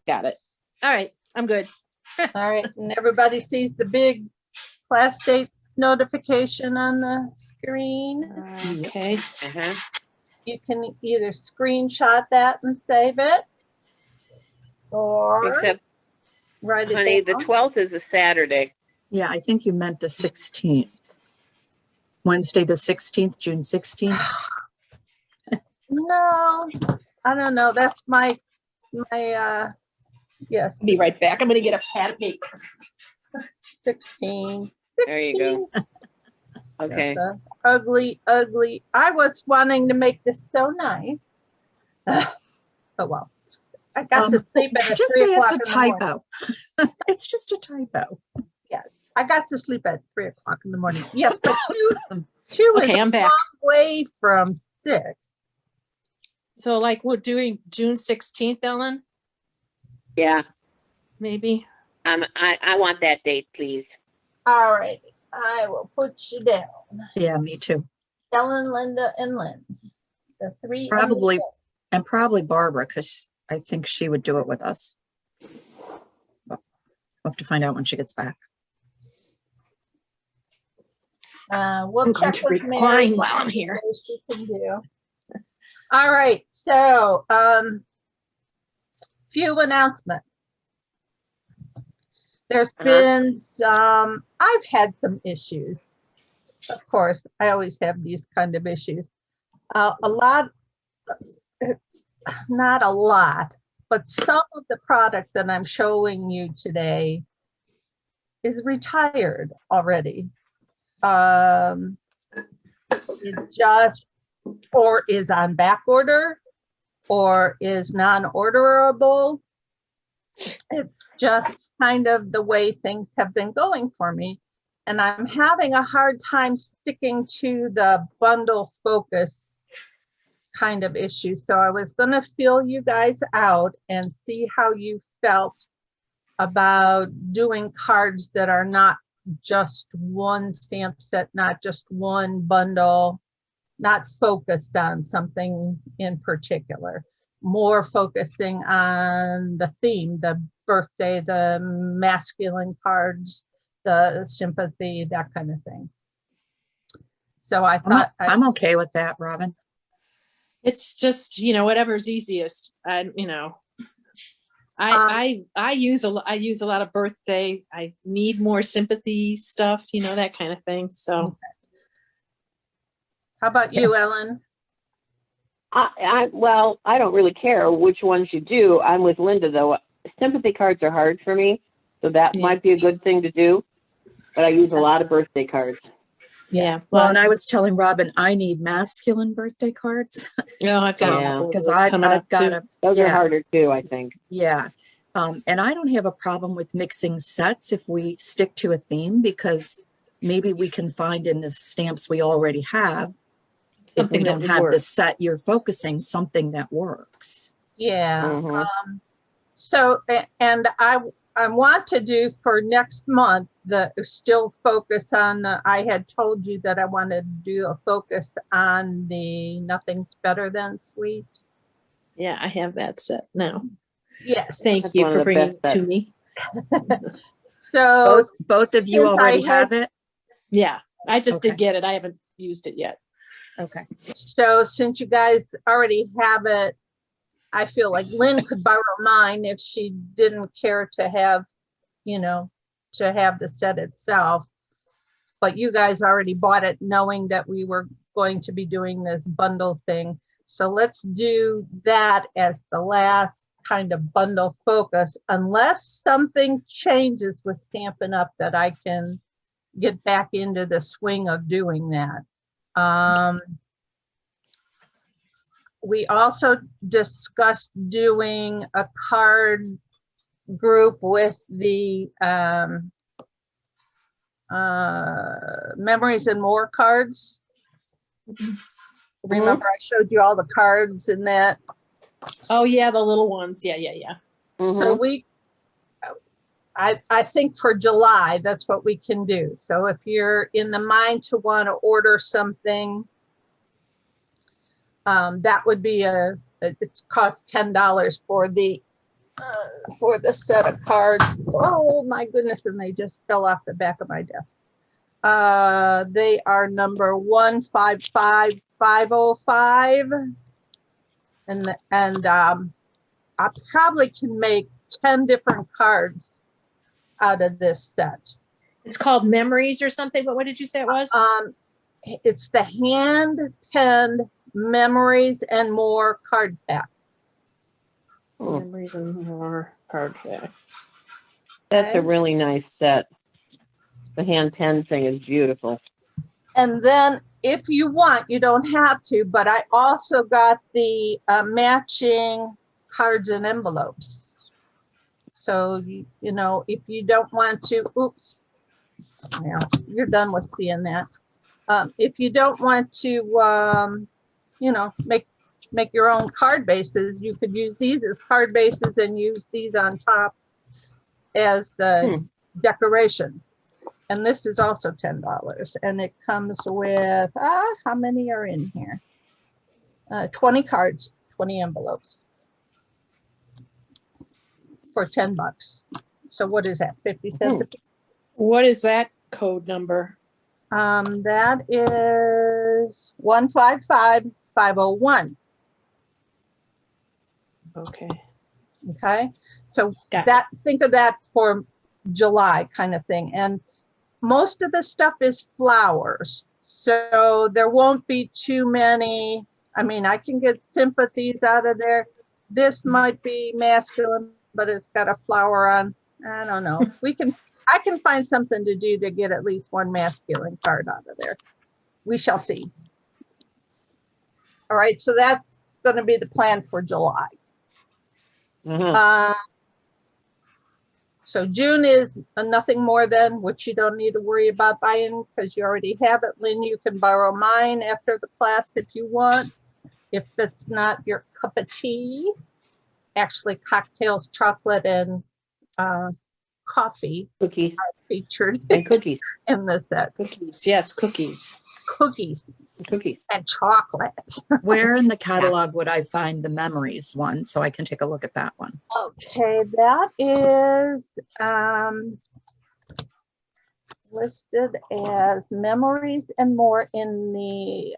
got it. All right, I'm good. All right, and everybody sees the big class date notification on the screen. Okay. You can either screenshot that and save it, or Except, write it honey, down. the 12th is a Saturday. Yeah, I think you meant the 16th. Wednesday the 16th, June 16th. No, I don't know. That's my yes, I'll be right back. I'm gonna get a pad of paper. 16. There you go. Okay. Ugly. I was wanting to make this so nice. Oh well. I got to sleep at Just 3 say it's o'clock a in the morning. typo. It's just a typo. Yes, I got to sleep at 3 o'clock in the morning. Yes, but two Okay, is I'm a back. long way from 6. So like we're doing June 16th, Ellen, Yeah. maybe. I want that date, please. All right, I will put you down. Yeah, me too. Ellen, Linda, and Lynn. The 3 Probably, and probably Barbara, because I think she would do it with us. But we'll have to find out when she gets back. We'll I'm going check to with recline Mary while I'm here. what she can do. All right, so few announcements. There's been some, I've had some issues. Of course, I always have these kind of issues. A lot, not a lot, but some of the product that I'm showing you today is retired already. It just, or is on back order, or is non-orderable. It's just kind of the way things have been going for me. And I'm having a hard time sticking to the bundle focus kind of issue. So I was going to feel you guys out and see how you felt about doing cards that are not just one stamp set, not just one bundle, not focused on something in particular, more focusing on the theme, the birthday, the masculine cards, the sympathy, that kind of thing. So I thought I'm okay with that, Robin. It's just, whatever's easiest. I use a lot of birthday. I need more sympathy stuff, that kind of thing. So, okay. How about you, Ellen? Well, I don't really care which ones you do. I'm with Linda though. Sympathy cards are hard for me, so that might be a good thing to do. But I use a lot of birthday cards. Yeah. Well, and I was telling Robin I need masculine birthday cards. I've got because I've got those are harder too, I think. Yeah. And I don't have a problem with mixing sets if we stick to a theme, because maybe we can find in the stamps we already have, something if we don't have the set you're focusing, something that works. Yeah. So, and I want to do for next month, still focus on I had told you that I wanted to do a focus on the Nothing's Better Than Sweet. Yeah, I have that set now. Yes. Thank you for bringing it to me. So both of you already have it? Yeah, I just did get it. I haven't used it yet. Okay. So since you guys already have it, I feel like Lynn could borrow mine if she didn't care to have, to have the set itself. But you guys already bought it knowing that we were going to be doing this bundle thing. So let's do that as the last kind of bundle focus, unless something changes with Stampin' Up that I can get back into the swing of doing that. We also discussed doing a card group with the Memories and More cards. Remember I showed you all the cards in that? Oh yeah, the little ones. Yeah. So I think for July, that's what we can do. So if you're in the mind to want to order something, that would be it's cost $10 for the for the set of cards. Oh my goodness, and they just fell off the back of my desk. They are number 155505. And I probably can make 10 different cards out of this set. It's called Memories or something, but what did you say it was? It's the hand-penned Memories and More card pack. Memories and More card pack. That's a really nice set. The hand pen thing is beautiful. And then if you want, you don't have to, but I also got the matching cards and envelopes. So, you know, if you don't want to, oops, yeah, you're done with seeing that. If you don't want to, you know, make your own card bases, you could use these as card bases and use these on top as the decoration. And this is also $10. And it comes with, how many are in here? 20 cards, 20 envelopes for $10. So what is that, 50 cents? What is that code number? That is 155501. Okay. Okay. So Got that, think of that for July kind of thing. And most of the stuff is flowers. So there won't be too many. I mean, I can get sympathies out of there. This might be masculine, but it's got a flower on. I don't know. I can find something to do to get at least one masculine card out of there. We shall see. All right, so that's going to be the plan for July. So June is nothing more than, which you don't need to worry about buying because you already have it. Lynn, you can borrow mine after the class if you want. If it's not your cup of tea. Actually, cocktails, chocolate, and coffee Cookies are featured and cookies. in the set. Cookies, yes, cookies. Cookies Cookies. and chocolate. Where in the catalog would I find the Memories one so I can take a look at that one? Okay, that is listed as Memories and More in the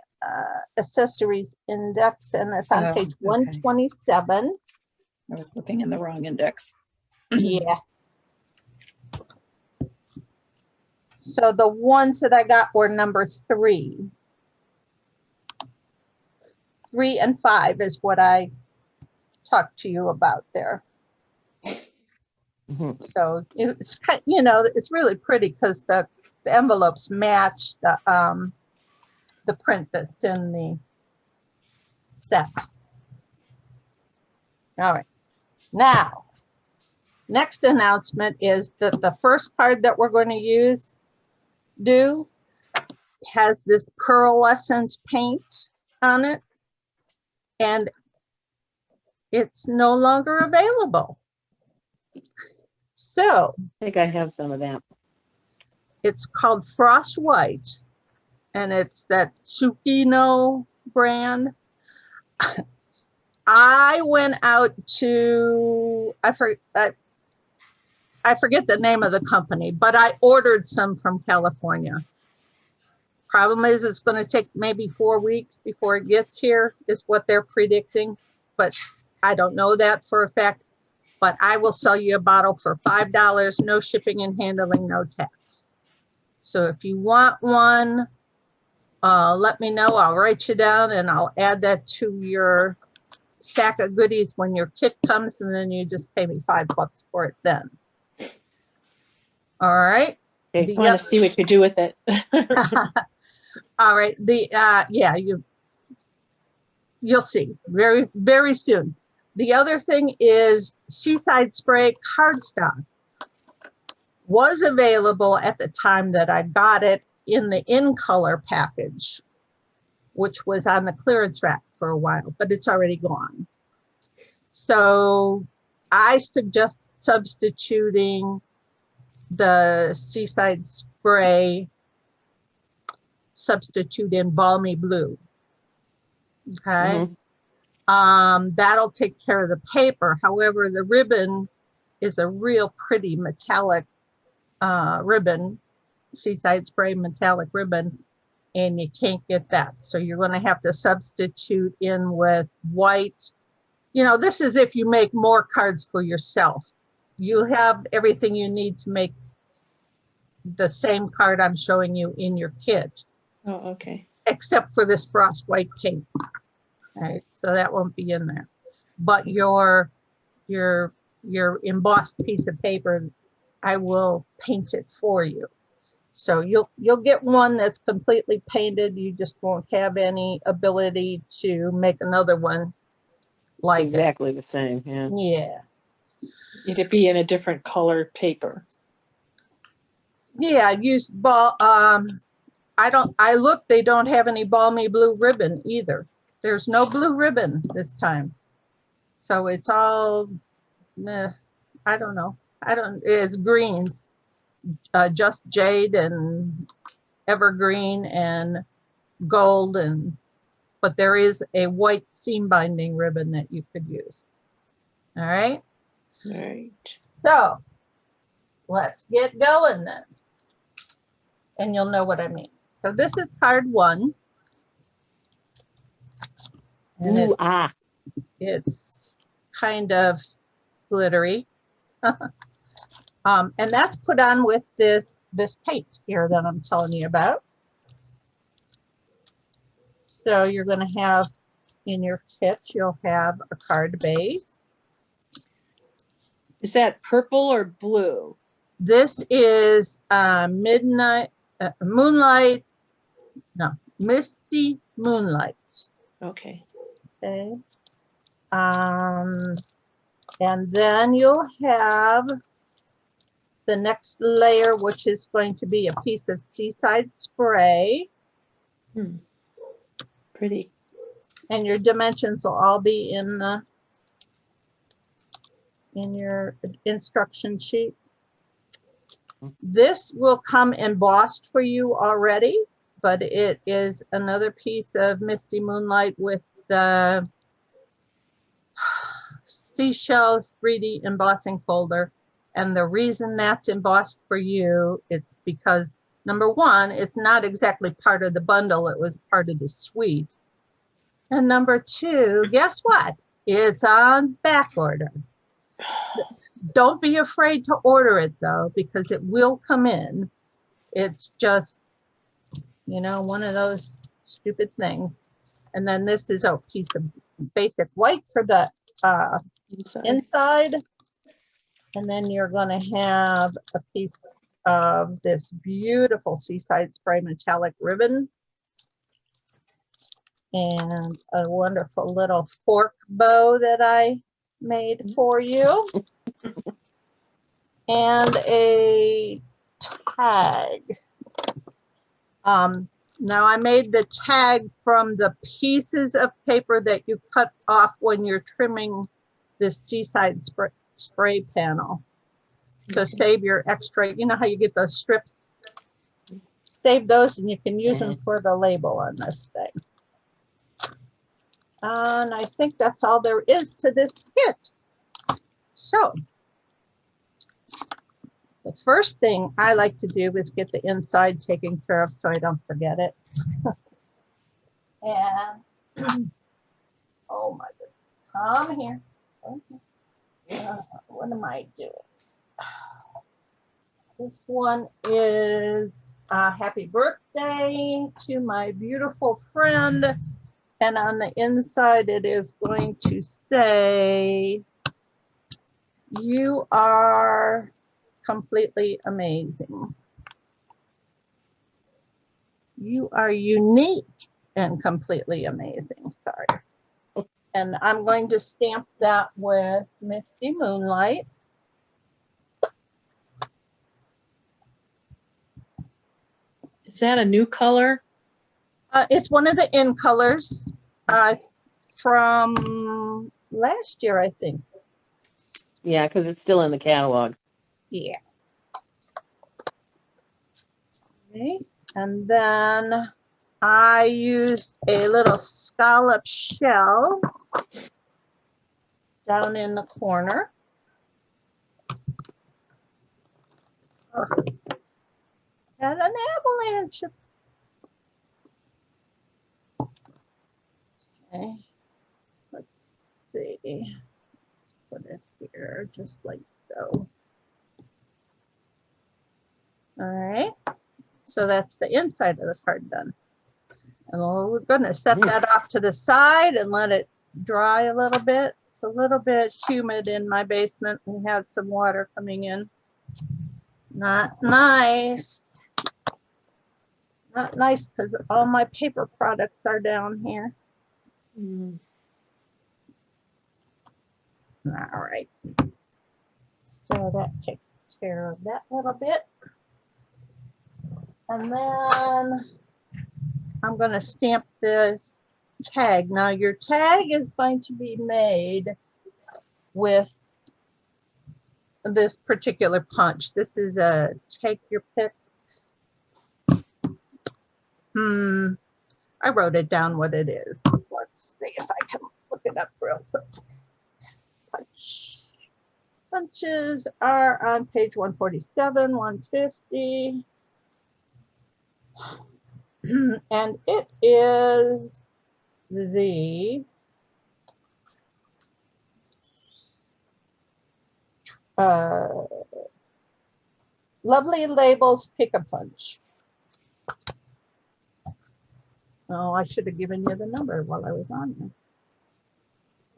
accessories index, and it's on page 127. I was looking in the wrong index. Yeah. So the ones that I got were number 3. 3 and 5 is what I talked to you about there. So it's, you know, it's really pretty because the envelopes match the print that's in the set. All right. Now, next announcement is that the first card that we're going to has this pearlescent paint on it, and it's no longer available. So I think I have some of that. it's called Frost White, and it's that Tsukino brand. I went out to, I forget the name of the company, but I ordered some from California. Problem is, it's going to take maybe 4 weeks before it gets here, is what they're predicting. But I don't know that for a fact. But I will sell you a bottle for $5, no shipping and handling, no tax. So if you want one, let me know. I'll write you down and I'll add that to your sack of goodies when your kit comes, and then you just pay me $5 for it then. All right. I want to see what you do with it. All right. Yeah, you'll see very, very soon. The other thing is Seaside Spray cardstock was available at the time that I got it in the in color package, which was on the clearance rack for a while, but it's already gone. So I suggest substituting the Seaside Spray substitute in Balmy Blue. Okay. That'll take care of the paper. However, the ribbon is a real pretty metallic ribbon, Seaside Spray metallic ribbon, and you can't get that. So you're going to have to substitute in with white. You know, this is if you make more cards for yourself. You have everything you need to make the same card I'm showing you in your kit. Oh, okay. Except for this frost white paint. Right, so that won't be in there. But your embossed piece of paper, I will paint it for you. So you'll get one that's completely painted. You just won't have any ability to make another one like exactly the same. Yeah. Yeah. It'd be in a different color paper. Yeah, use ball. I looked, they don't have any balmy blue ribbon either. There's no blue ribbon this time. So it's all, I don't know. It's greens, just jade and evergreen and gold, but there is a white seam binding ribbon that you could use. All right. All right. So let's get going then. And you'll know what I mean. So this is card 1. And Ooh, it's kind of glittery. And that's put on with this paint here that I'm telling you about. So you're going to have in your kit, you'll have a card base. Is that purple or blue? This is Misty Moonlight. Okay. Okay. And then you'll have the next layer, which is going to be a piece of Seaside Spray. Pretty. And your dimensions will all be in your instruction sheet. This will come embossed for you already, but it is another piece of Misty Moonlight with the Seashells 3D embossing folder. And the reason that's embossed for you, it's because number 1, it's not exactly part of the bundle, it was part of the suite. And number 2, guess what? It's on back order. Don't be afraid to order it though, because it will come in. It's just, you know, one of those stupid things. And then this is a piece of basic white for the inside. And then you're going to have a piece of this beautiful Seaside Spray metallic ribbon. And a wonderful little fork bow that I made for you. And a tag. Now I made the tag from the pieces of paper that you cut off when you're trimming this Seaside spray panel. So save your extra, you know how you get those strips? Save those and you can use them for the label on this thing. And I think that's all there is to this kit. So the first thing I like to do is get the inside taken care of so I don't forget it. And, oh my goodness, come here. What am I doing? This one is happy birthday to my beautiful friend. And on the inside, it is going to say, you are completely amazing. You are unique and completely amazing. Sorry. And I'm going to stamp that with Misty Moonlight. Is that a new color? It's one of the in colors from last year, I think. Yeah, because it's still in the catalog. Yeah. Okay. And then I used a little scallop shell down in the corner. Oh, had an avalanche. Okay, let's see. Put it here just like so. All right, so that's the inside of the card done. And we're going to set that off to the side and let it dry a little bit. It's a little bit humid in my basement. We had some water coming in. Not nice. Not nice because all my paper products are down here. Mm. All right. So that takes care of that little bit. And then I'm going to stamp this tag. Now your tag is going to be made with this particular punch. This is a take your pick. I wrote it down what it is. Let's see if I can look it up real quick. Punches are on page 147, 150. And it is the Lovely Labels Pick-a-Punch. Oh, I should have given you the number while I was on here.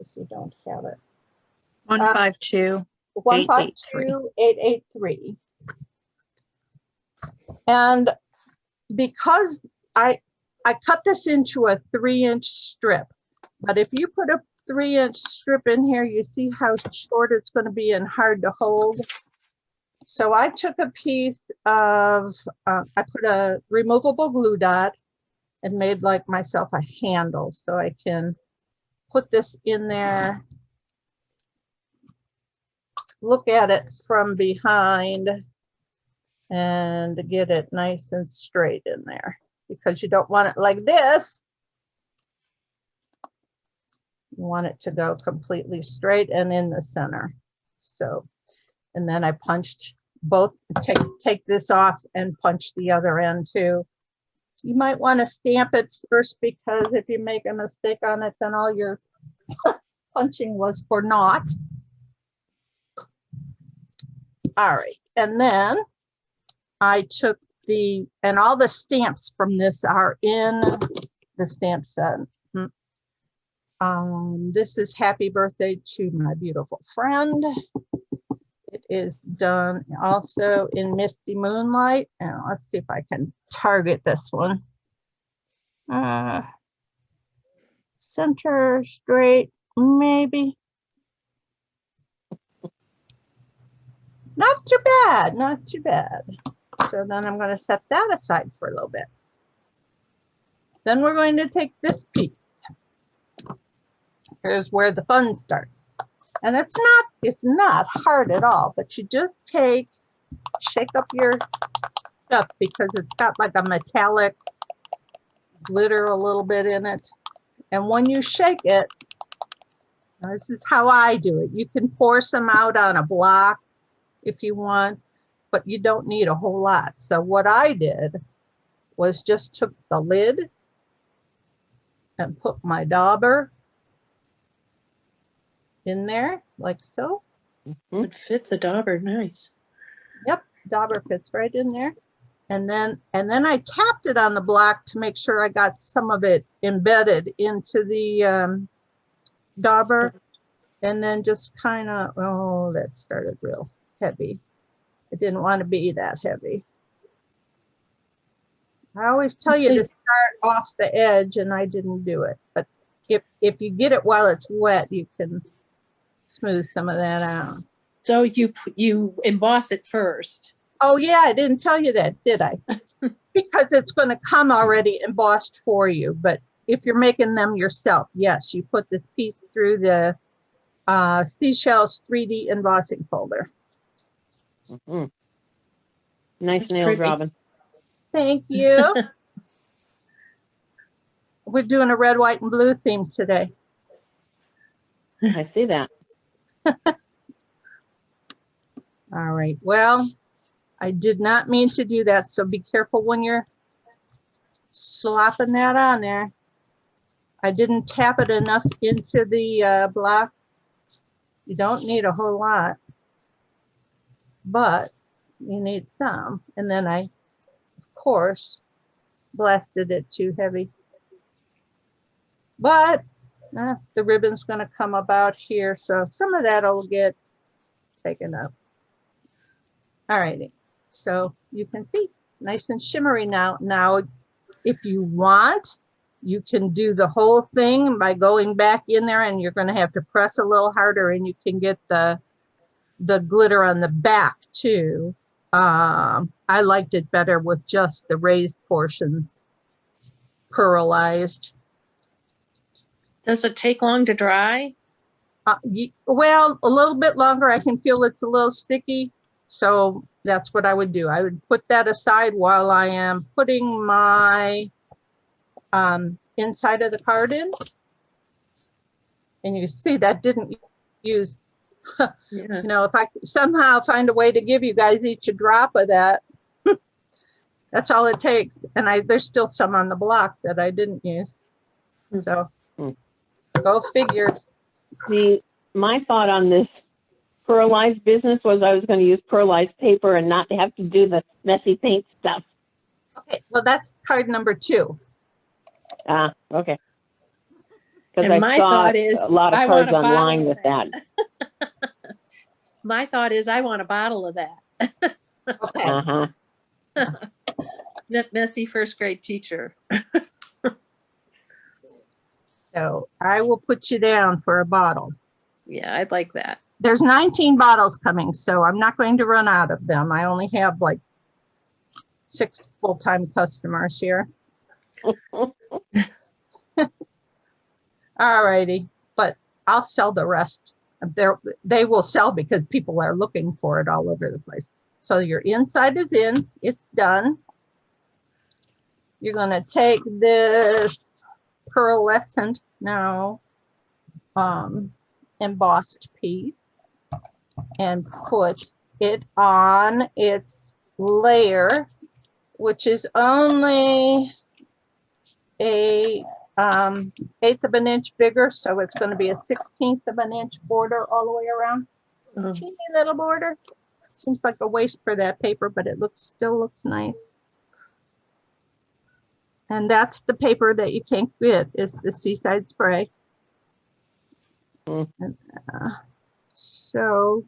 If you don't have it. 152. 152-883. And because I cut this into a 3-inch strip, but if you put a 3-inch strip in here, you see how short it's going to be and hard to hold. So I took a piece of, I put a removable glue dot and made like myself a handle so I can put this in there, look at it from behind and get it nice and straight in there, because you don't want it like this. You want it to go completely straight and in the center. So, and then I punched both, take this off and punch the other end too. You might want to stamp it first, because if you make a mistake on it, then all your punching was for naught. All right, and then I took and all the stamps from this are in the stamp set. This is Happy Birthday to My Beautiful Friend. It is done also in Misty Moonlight. And let's see if I can target this one. Center, straight, maybe. Not too bad, not too bad. So then I'm going to set that aside for a little bit. Then we're going to take this piece. Here's where the fun starts. And it's not hard at all, but you just shake up your stuff, because it's got like a metallic glitter a little bit in it. And when you shake it, this is how I do it. You can pour some out on a block if you want, but you don't need a whole lot. So what I did was just took the lid and put my dauber in there like so. It fits a dauber nice. Yep, dauber fits right in there. And then I tapped it on the block to make sure I got some of it embedded into the dauber. And then just kind of, oh, that started real heavy. I didn't want to be that heavy. I always tell you to start off the edge, and I didn't do it. But if you get it while it's wet, you can smooth some of that out. So you emboss it first. Oh yeah, I didn't tell you that, did I? Because it's going to come already embossed for you. But if you're making them yourself, yes, you put this piece through the Seashells 3D embossing folder. Nice That's nails, pretty. Robin. Thank you. we're doing a red, white, and blue theme today. I see that. All right. Well, I did not mean to do that, so be careful when you're slopping that on there. I didn't tap it enough into the block. You don't need a whole lot, but you need some. And then I, of course, blasted it too heavy. But the ribbon's going to come about here, so some of that will get taken up. All righty, so you can see nice and shimmery now. Now, if you want, you can do the whole thing by going back in there, and you're going to have to press a little harder, and you can get the glitter on the back too. I liked it better with just the raised portions pearlized. Does it take long to dry? Well, a little bit longer. I can feel it's a little sticky. So that's what I would do. I would put that aside while I am putting my inside of the card in. And you see that didn't use, Yeah. you know, if I somehow find a way to give you guys each a drop of that, that's all it takes. And there's still some on the block that I didn't use. So go figure. My thought on this pearlized business was I was going to use pearlized paper and not have to do the messy paint stuff. Okay, well, that's card number 2. Ah, okay. Because And I my saw thought is, a lot of I cards want a online bottle with of that. My thought is I want a bottle of that. Okay. Uh-huh. That messy first grade teacher. So I will put you down for a bottle. Yeah, I'd like that. There's 19 bottles coming, so I'm not going to run out of them. I only have like 6 full-time customers here. All righty, but I'll sell the rest. They will sell because people are looking for it all over the place. So your inside is in, it's done. You're going to take this pearlescent now embossed piece and put it on its layer, which is only a 1/8 of an inch bigger, so it's going to be a 1/16 of an inch border all the way around. Teeny little border. Seems like a waste for that paper, but it still looks nice. And that's the paper that you can't get, is the Seaside Spray. And, so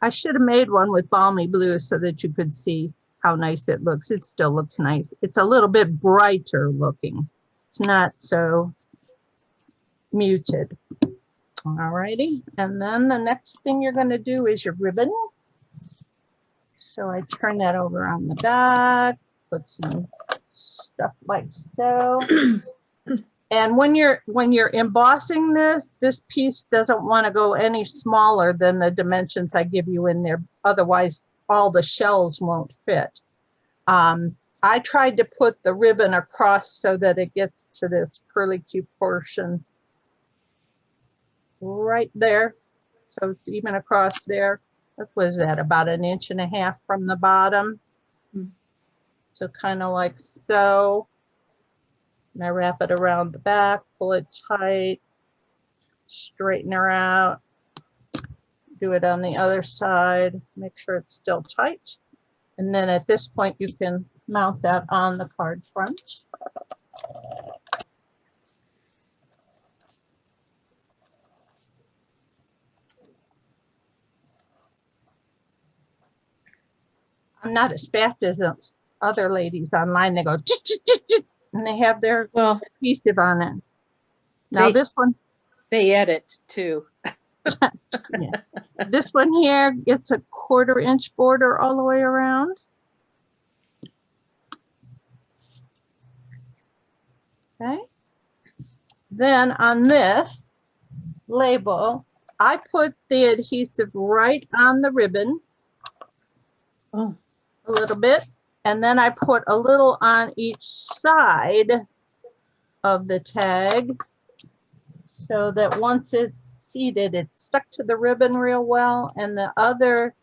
I should have made one with balmy blue so that you could see how nice it looks. It still looks nice. It's a little bit brighter looking. It's not so muted. All righty. And then the next thing you're going to do is your ribbon. So I turn that over on the back, put some stuff like so. And when you're embossing this piece doesn't want to go any smaller than the dimensions I give you in there. Otherwise, all the shells won't fit. I tried to put the ribbon across so that it gets to this curly Q portion right there. So it's even across there. What was that, about 1.5 inches from the bottom? So kind of like so. And I wrap it around the back, pull it tight, straighten her out, do it on the other side, make sure it's still tight. And then at this point, you can mount that on the card front. I'm not as fast as other ladies online. They go, and they have their adhesive on it. Now this one, they edit too. Yeah. This one here gets a 1/4 inch border all the way around. Okay. Then on this label, I put the adhesive right on the ribbon. Oh. A little bit, and then I put a little on each side of the tag so that once it's seated, it's stuck to the ribbon real well, and the other,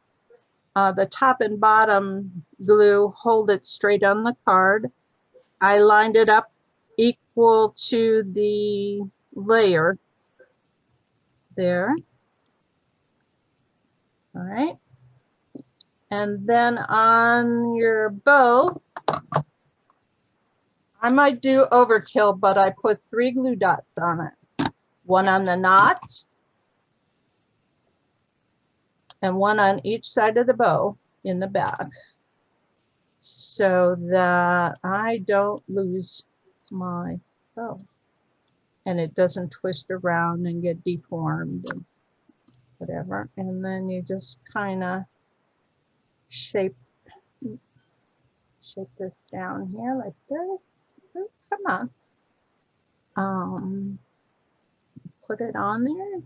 the top and bottom glue hold it straight on the card. I lined it up equal to the layer there. All right. And then on your bow, I might do overkill, but I put 3 glue dots on it. One on the knot and one on each side of the bow in the back, so that I don't lose my bow and it doesn't twist around and get deformed and whatever. And then you just kind of shape this down here like this. Ooh, come on. Put it on there,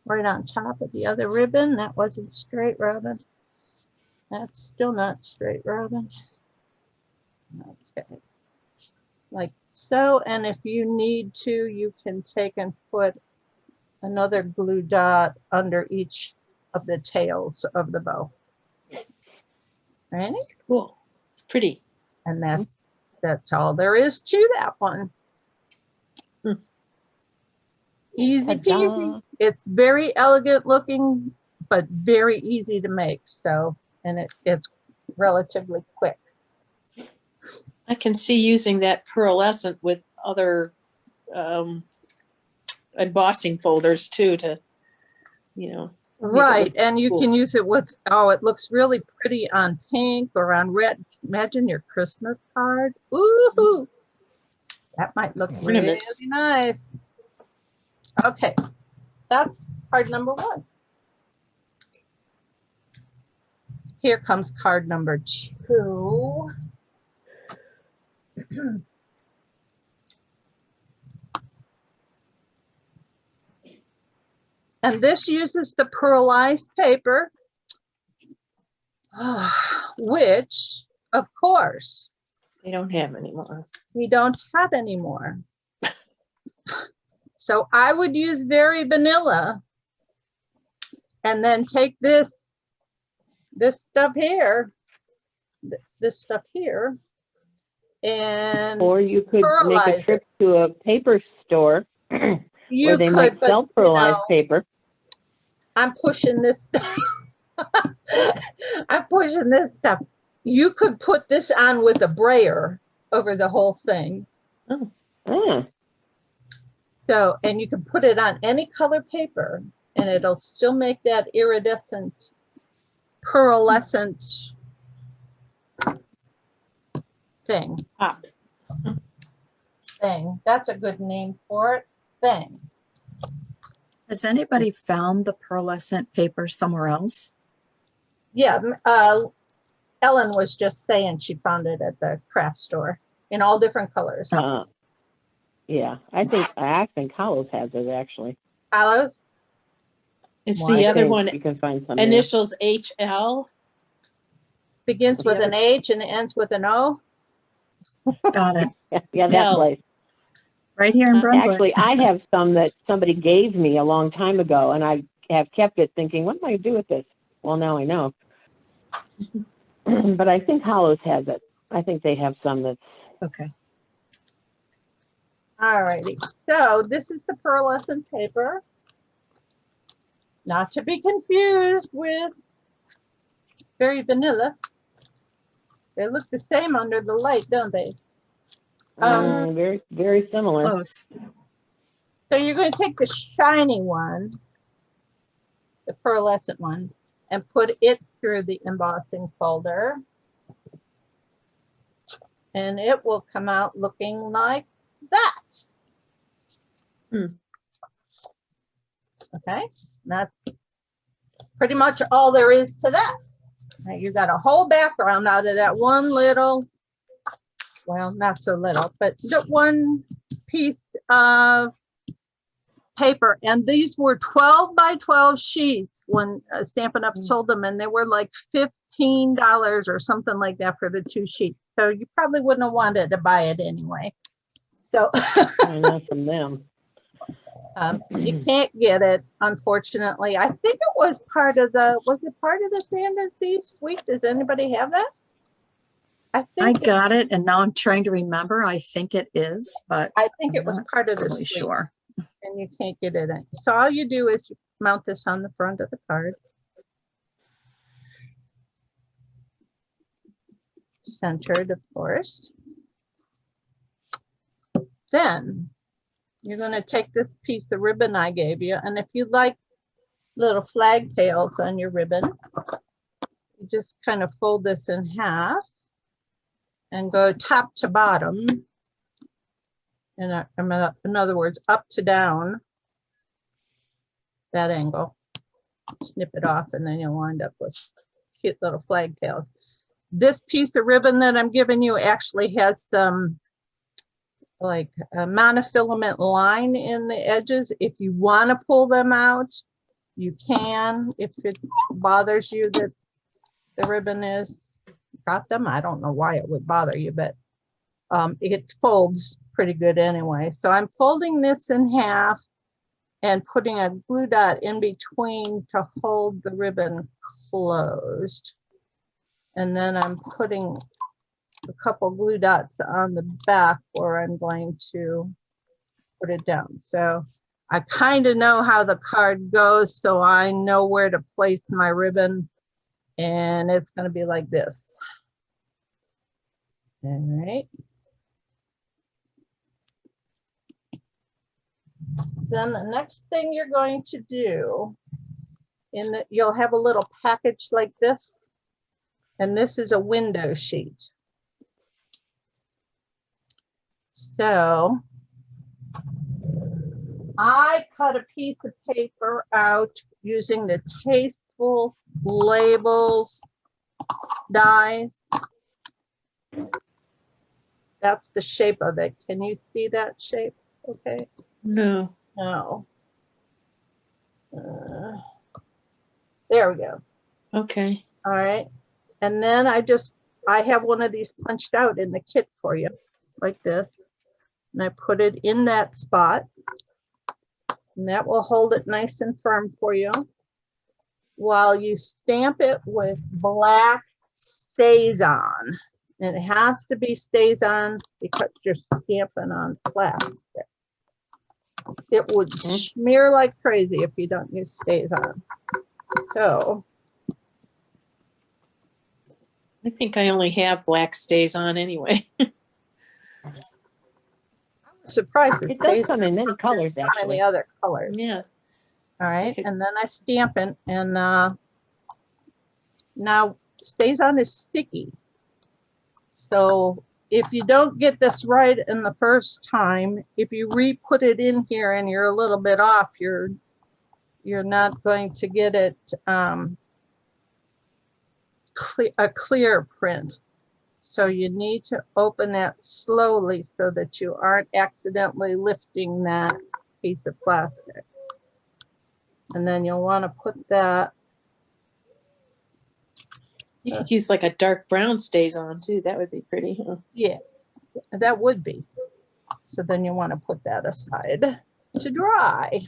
right on top of the other ribbon. That wasn't straight, Robin. That's still not straight, Robin. Okay, like so. And if you need to, you can take and put another glue dot under each of the tails of the bow. Right? Cool. It's pretty. And that's all there is to that one. Easy peasy. It's very elegant looking, but very easy to make. So, and it's relatively quick. I can see using that pearlescent with other embossing folders too, to, you know. Right, and you cool. can use it with, oh, it looks really pretty on pink or on red. Imagine your Christmas cards. Ooh, that might look really Ornaments. nice. Okay, that's card number 1. Here comes card number 2. And this uses the pearlized paper, which, of course, They don't have anymore. we don't have anymore. So I would use Very Vanilla and then take this stuff here, and Or you could make pearlize a trip to a paper store where they might but, sell pearlized paper. I'm pushing this stuff. I'm pushing this stuff. You could put this on with a brayer over the whole thing. Oh. So, and you can put it on any color paper and it'll still make that iridescent, pearlescent thing. Thing. That's a good name for it. Thing. Has anybody found the pearlescent paper somewhere else? Yeah, Ellen was just saying she found it at the craft store in all different colors. Yeah, I think Hollows has it actually. Hollows? It's Well, the I other think one, you can find some initials HL. Begins with an H and ends with an O. Got it. Yeah, that Hell. place. Right here in Brunswick. Actually, I have some that somebody gave me a long time ago, and I have kept it thinking, what am I going to do with this? Well, now I know. But I think Hollows has it. I think they have some that's... Okay. All righty. So this is the pearlescent paper. Not to be confused with Very Vanilla. They look the same under the light, don't they? very, very similar. Close. So you're going to take the shiny one, the pearlescent one, and put it through the embossing folder. And it will come out looking like that. Okay, that's pretty much all there is to that. Now you got a whole background out of that one little, well, not so little, but the one piece of paper. And these were 12 by 12 sheets when Stampin' Up sold them, and they were like $15 or something like that for the 2 sheets. So you probably wouldn't have wanted to buy it anyway. So I know from them. you can't get it, unfortunately. I think it was part of was it part of the Sand and Sea Suite? Does anybody have that? I got it, and now I'm trying to remember. I think it is, but I think it was not part of the totally suite, sure. and you can't get it in. So all you do is you mount this on the front of the card. Centered, of course. Then you're going to take this piece of ribbon I gave you, and if you like little flag tails on your ribbon, you just kind of fold this in half and go top to bottom. And in other words, up to down, that angle. Snip it off, and then you'll wind up with cute little flag tails. This piece of ribbon that I'm giving you actually has some like a monofilament line in the edges. If you want to pull them out, you can. If it bothers you that the ribbon is got them, I don't know why it would bother you, but it folds pretty good anyway. So I'm folding this in half and putting a glue dot in between to hold the ribbon closed. And then I'm putting a couple glue dots on the back where I'm going to put it down. So I kind of know how the card goes, so I know where to place my ribbon, and it's going to be like this. All right. Then the next thing you're going to do, you'll have a little package like this, and this is a window sheet. So I cut a piece of paper out using the Tasteful Labels dies. That's the shape of it. Can you see that shape? Okay. No. No. There we go. Okay. All right. And then I have one of these punched out in the kit for you, like this. And I put it in that spot. And that will hold it nice and firm for you while you stamp it with black Stays-On. And it has to be Stays-On because you're stamping on plastic. It would smear like crazy if you don't use Stays-On. So I think I only have black Stays-On anyway. I'm surprised It does come in many colors, many actually. other colors. Yeah. All right, and then I stamp it, and now Stays-On is sticky. So if you don't get this right in the first time, if you re-put it in here and you're a little bit off, you're not going to get it a clear print. So you need to open that slowly so that you aren't accidentally lifting that piece of plastic. And then you'll want to put that. You could use like a dark brown Stays-On too. That would be pretty. Huh? Yeah, that would be. So then you want to put that aside to dry.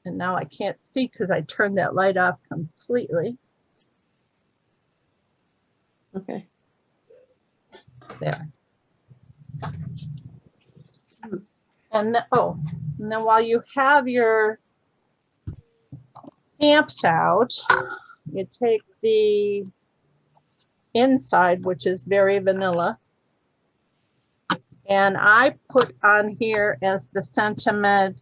And now I can't see because I turned that light off completely. Okay. There. And then while you have your stamps out, you take the inside, which is very vanilla, and I put on here as the sentiment,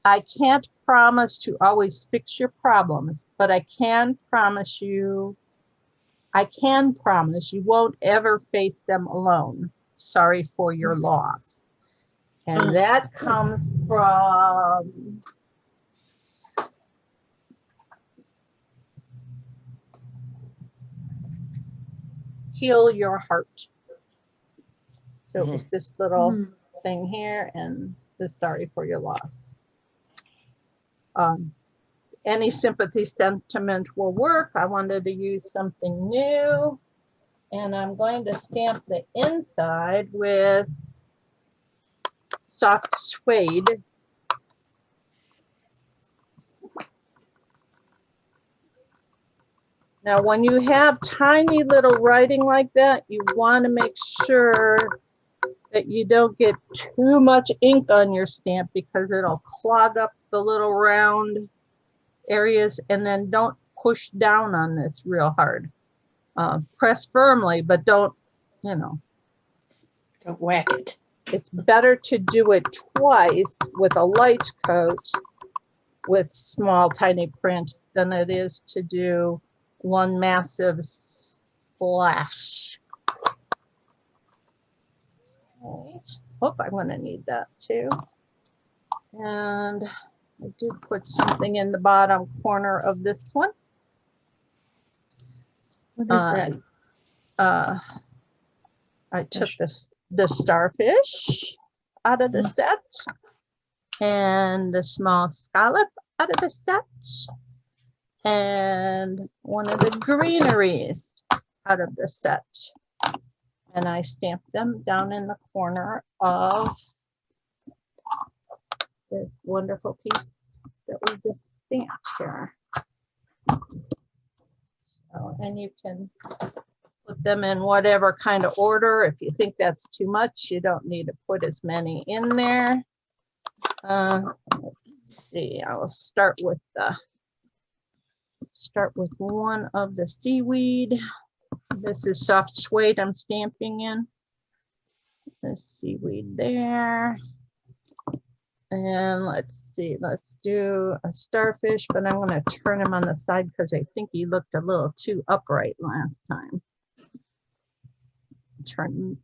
I can't promise to always fix your problems, but I can promise you won't ever face them alone. Sorry for your loss. And that comes from Heal Your Heart. So it was this little thing here, and the sorry for your loss. Any sympathy sentiment will work. I wanted to use something new, and I'm going to stamp the inside with soft suede. Now, when you have tiny little writing like that, you want to make sure that you don't get too much ink on your stamp because it'll clog up the little round areas. And then don't push down on this real hard. Press firmly, but don't, you know. Don't whack it. It's better to do it twice with a light coat with small tiny print than it is to do one massive splash. Okay. Oh, I'm going to need that too. And I did put something in the bottom corner of this one. What is that? I took the starfish out of the set and the small scallop out of the set and one of the greeneries out of the set. And I stamped them down in the corner of this wonderful piece that we just stamped here. So, and you can put them in whatever kind of order. If you think that's too much, you don't need to put as many in there. Let's see, I'll start with one of the seaweed. This is soft suede I'm stamping in. The seaweed there. And let's see, let's do a starfish, but I'm going to turn him on the side because I think he looked a little too upright last time. Turn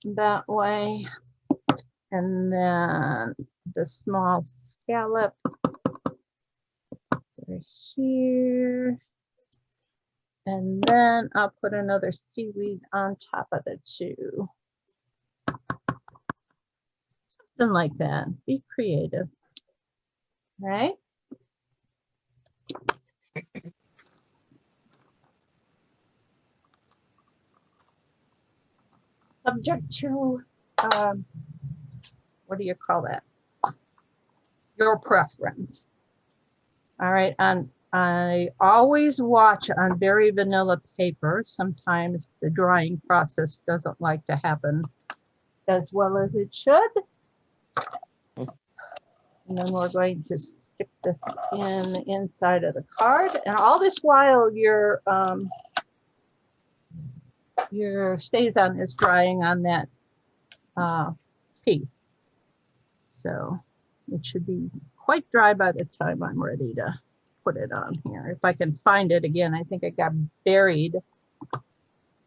that way. And then the small scallop over here. And then I'll put another seaweed on top of the two. Something like that. Be creative. Right? Subject to, what do you call that? Your preference. All right. And I always watch on very vanilla paper. Sometimes the drying process doesn't like to happen as well as it should. And then we're going to stick this in the inside of the card. And all this while your StazOn is drying on that piece. So it should be quite dry by the time I'm ready to put it on here. If I can find it again, I think it got buried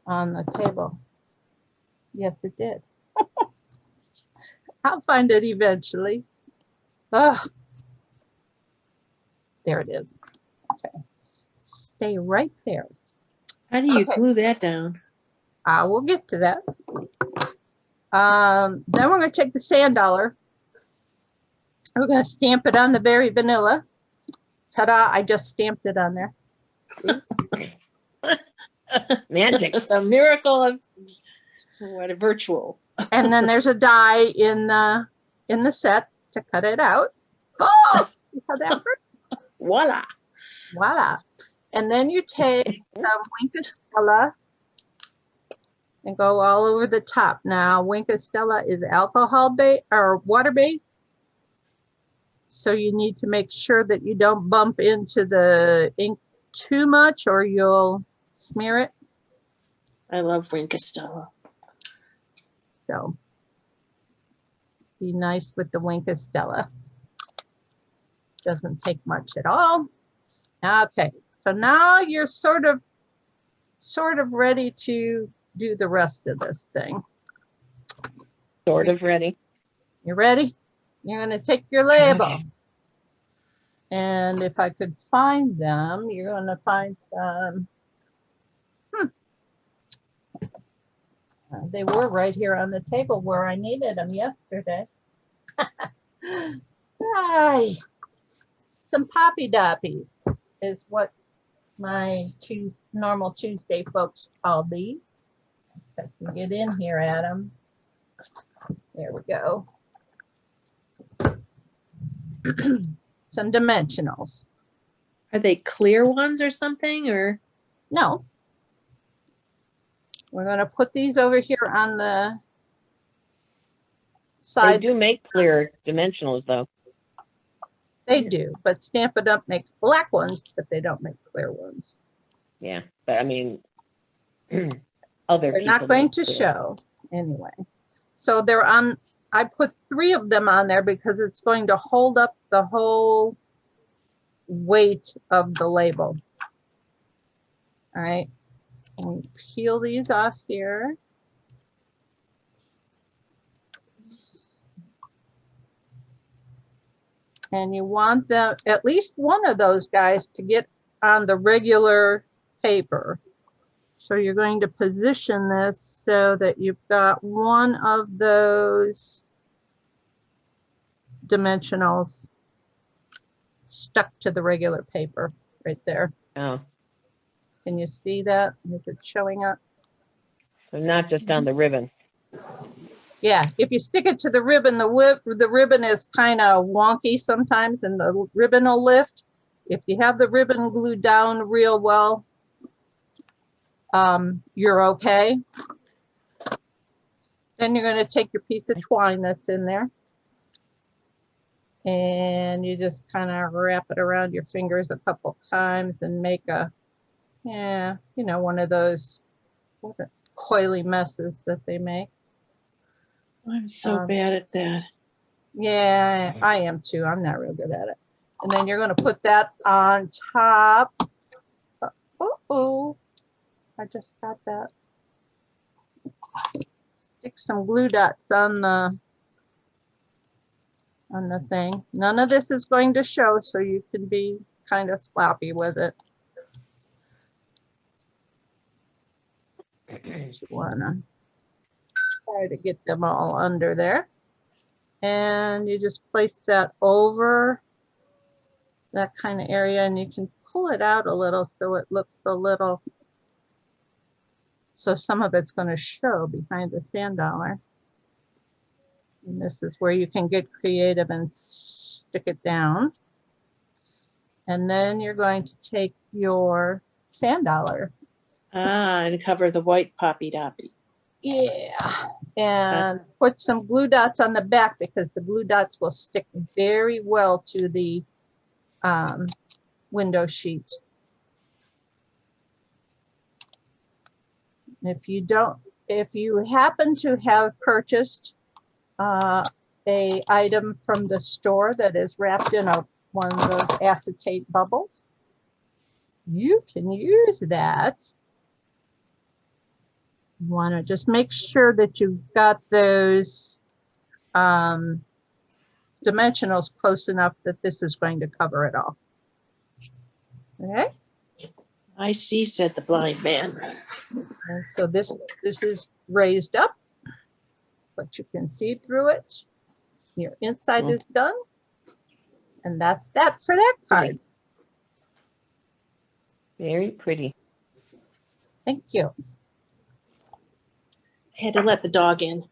on the table. Yes, it did. I'll find it eventually. Oh, there it is. Okay. Stay right there. How do you glue that down? I will get to that. Then we're going to take the sand dollar. We're going to stamp it on the berry vanilla. Ta-da, I just stamped it on there. Magic. The miracle of what a virtual. And then there's a die in the set to cut it out. Oh, you how that works? Voila. Voila. And then you take some Winkostella and go all over the top. Now, Winkostella is alcohol based or water based. So you need to make sure that you don't bump into the ink too much or you'll smear it. I love Winkostella. So be nice with the Winkostella. Doesn't take much at all. Okay, so now you're sort of ready to do the rest of this thing. Sort of ready. You ready? You're going to take your label. And if I could find them, you're going to find some. They were right here on the table where I needed them yesterday. Hi. Some Poppy Doppies is what my normal Tuesday folks call these. If I can get in here, Adam. There we go. some dimensionals. Are they clear ones or something, or? No. We're going to put these over here on the They side. do make clear dimensionals though. They do, but Stampin' Up makes black ones, but they don't make clear ones. Yeah, but I mean, other They're people not going make to clear. show anyway. So they're on, I put 3 of them on there because it's going to hold up the whole weight of the label. All right, and peel these off here. And you want them, at least one of those guys, to get on the regular paper. So you're going to position this so that you've got one of those dimensionals stuck to the regular paper right there. Oh, Can you see that? Is it showing up? so not just on the ribbon. Yeah, if you stick it to the ribbon, the ribbon is kind of wonky sometimes and the ribbon will lift. If you have the ribbon glued down real well, you're okay. Then you're going to take your piece of twine that's in there and you just kind of wrap it around your fingers a couple times and make a, yeah, you know, one of those coily messes that they make. I'm so bad at that. Yeah, I am too. I'm not real good at it. And then you're going to put that on top. Oh, I just got that. Stick some glue dots on the thing. None of this is going to show, so you can be kind of sloppy with it. You want to try to get them all under there. And you just place that over that kind of area and you can pull it out a little so it looks a little, so some of it's going to show behind the sand dollar. And this is where you can get creative and stick it down. And then you're going to take your sand dollar. And cover the white poppy doppy. Yeah, and put some glue dots on the back because the glue dots will stick very well to the window sheet. If you happen to have purchased a item from the store that is wrapped in one of those acetate bubbles, you can use that. You want to just make sure that you've got those dimensionals close enough that this is going to cover it all. Okay. I see, said the blind man. And so this is raised up, but you can see through it. Your inside is done. And that's that for that card. Very pretty. Thank you. I had to let the dog in.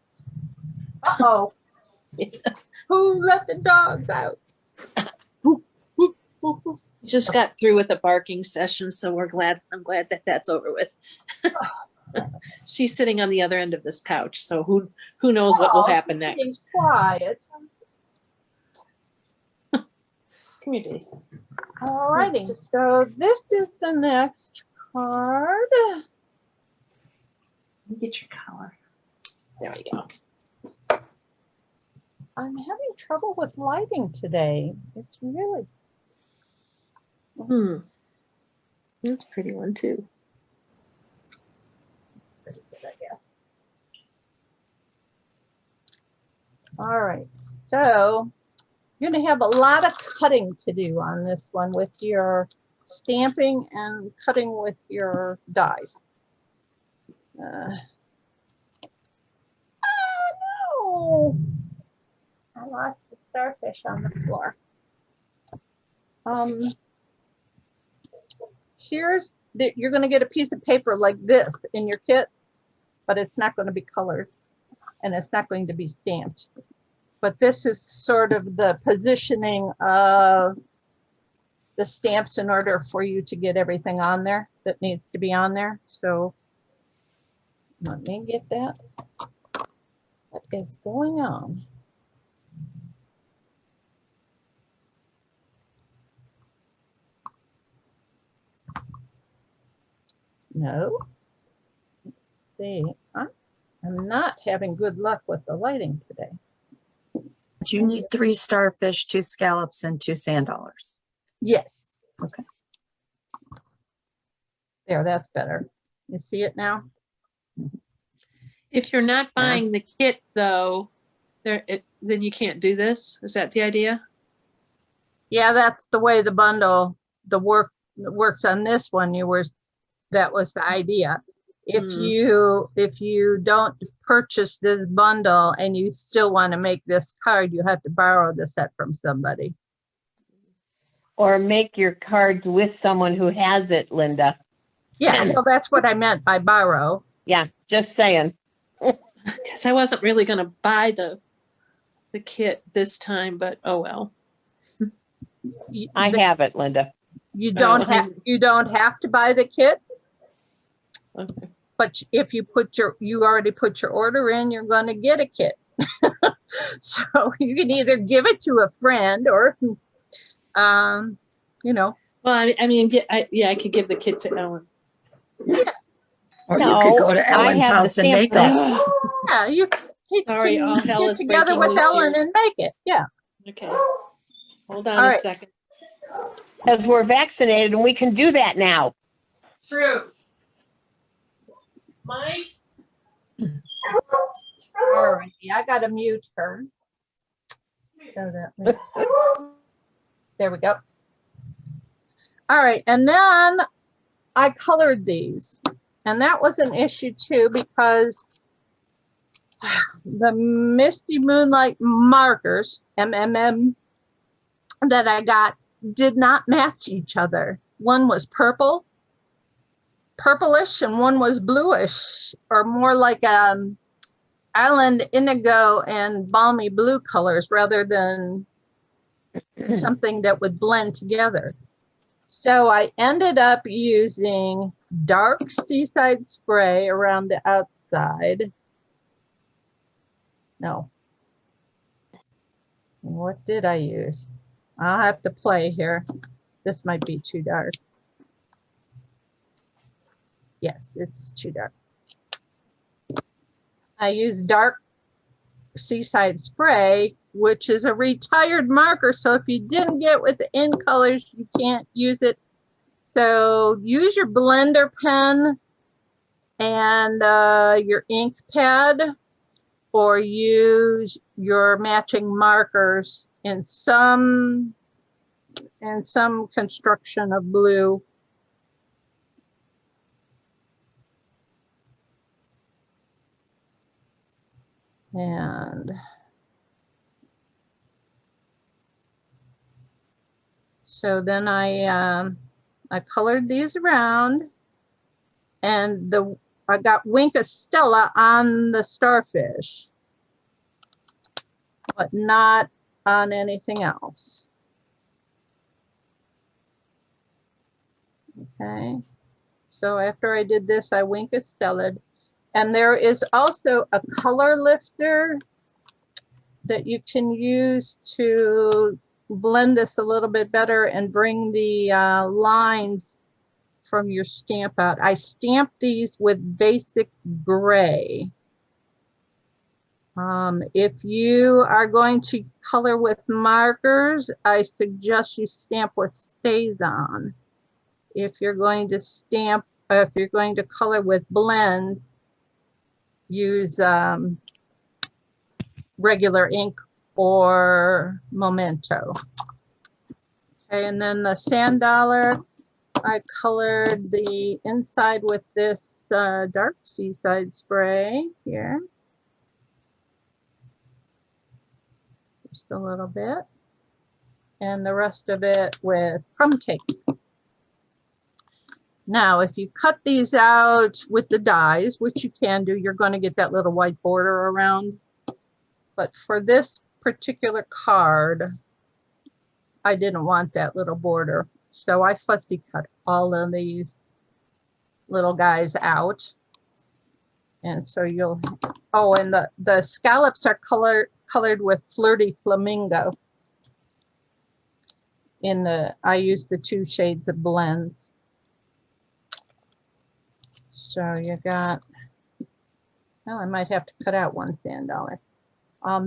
Uh-oh. Who let the dogs out? Just got through with a barking session, so I'm glad that that's over with. She's sitting on the other end of this couch, so who knows what will happen next. Quiet. Come here, Daisy. All righty. So this is the next card. Let me get your collar. There we go. I'm having trouble with lighting today. It's really. That's a pretty one too. Pretty good, I guess. All right, so you're going to have a lot of cutting to do on this one with your stamping and cutting with your dies. Oh no! I lost the starfish on the floor. You're going to get a piece of paper like this in your kit, but it's not going to be colored and it's not going to be stamped. But this is sort of the positioning of the stamps in order for you to get everything on there that needs to be on there. So let me get that. What is going on? No. Let's see. I'm not having good luck with the lighting today. But you need 3 starfish, 2 scallops, and 2 sand dollars. Yes. Okay. There, that's better. You see it now? If you're not buying the kit though, then you can't do this. Is that the idea? Yeah, that's the way the bundle, works on this one. That was the idea. If you don't purchase this bundle and you still want to make this card, you have to borrow the set from somebody. Or make your cards with someone who has it, Linda. Yeah, well, that's what I meant by borrow. Yeah, just saying. Because I wasn't really going to buy the kit this time, but oh well. I have it, Linda. You don't have to buy the kit. Okay. But if you already put your order in, you're going to get a kit. So you can either give it to a friend or, you know. Well, I mean, I could give the kit to Ellen. Yeah. Or you could go to Ellen's house and make it. Yeah, you Sorry, all hell get is together breaking with loose Ellen here. and make it. Yeah. Okay. Hold on All a right. second. Because we're vaccinated and we can do that now. True. Mike? All right. I got to mute her. So that there we go. All right. And then I colored these. And that was an issue too, because the Misty Moonlight markers, MMM, that I got did not match each other. One was purplish, and one was bluish, or more like island indigo and balmy blue colors rather than something that would blend together. So I ended up using dark Seaside spray around the outside. No. What did I use? I'll have to play here. This might be too dark. Yes, it's too dark. I use dark Seaside spray, which is a retired marker. So if you didn't get with the in colors, you can't use it. So use your blender pen and your ink pad, or use your matching markers in some construction of blue. And so then I colored these around, and I got Wink Stella on the starfish, but not on anything else. Okay, so after I did this, I Wink Stella. And there is also a color lifter that you can use to blend this a little bit better and bring the lines from your stamp out. I stamped these with basic gray. If you are going to color with markers, I suggest you stamp with StazOn. If you're going to color with blends, use regular ink or Memento. Okay, and then the sand dollar, I colored the inside with this dark Seaside spray here. Just a little bit. And the rest of it with crumb cake. Now, if you cut these out with the dies, which you can do, you're going to get that little white border around. But for this particular card, I didn't want that little border. So I fussy cut all of these little guys out. And so you'll, oh, and the scallops are colored with Flirty Flamingo. I used the 2 shades of blends. So you got, well, I might have to cut out 1 sand dollar.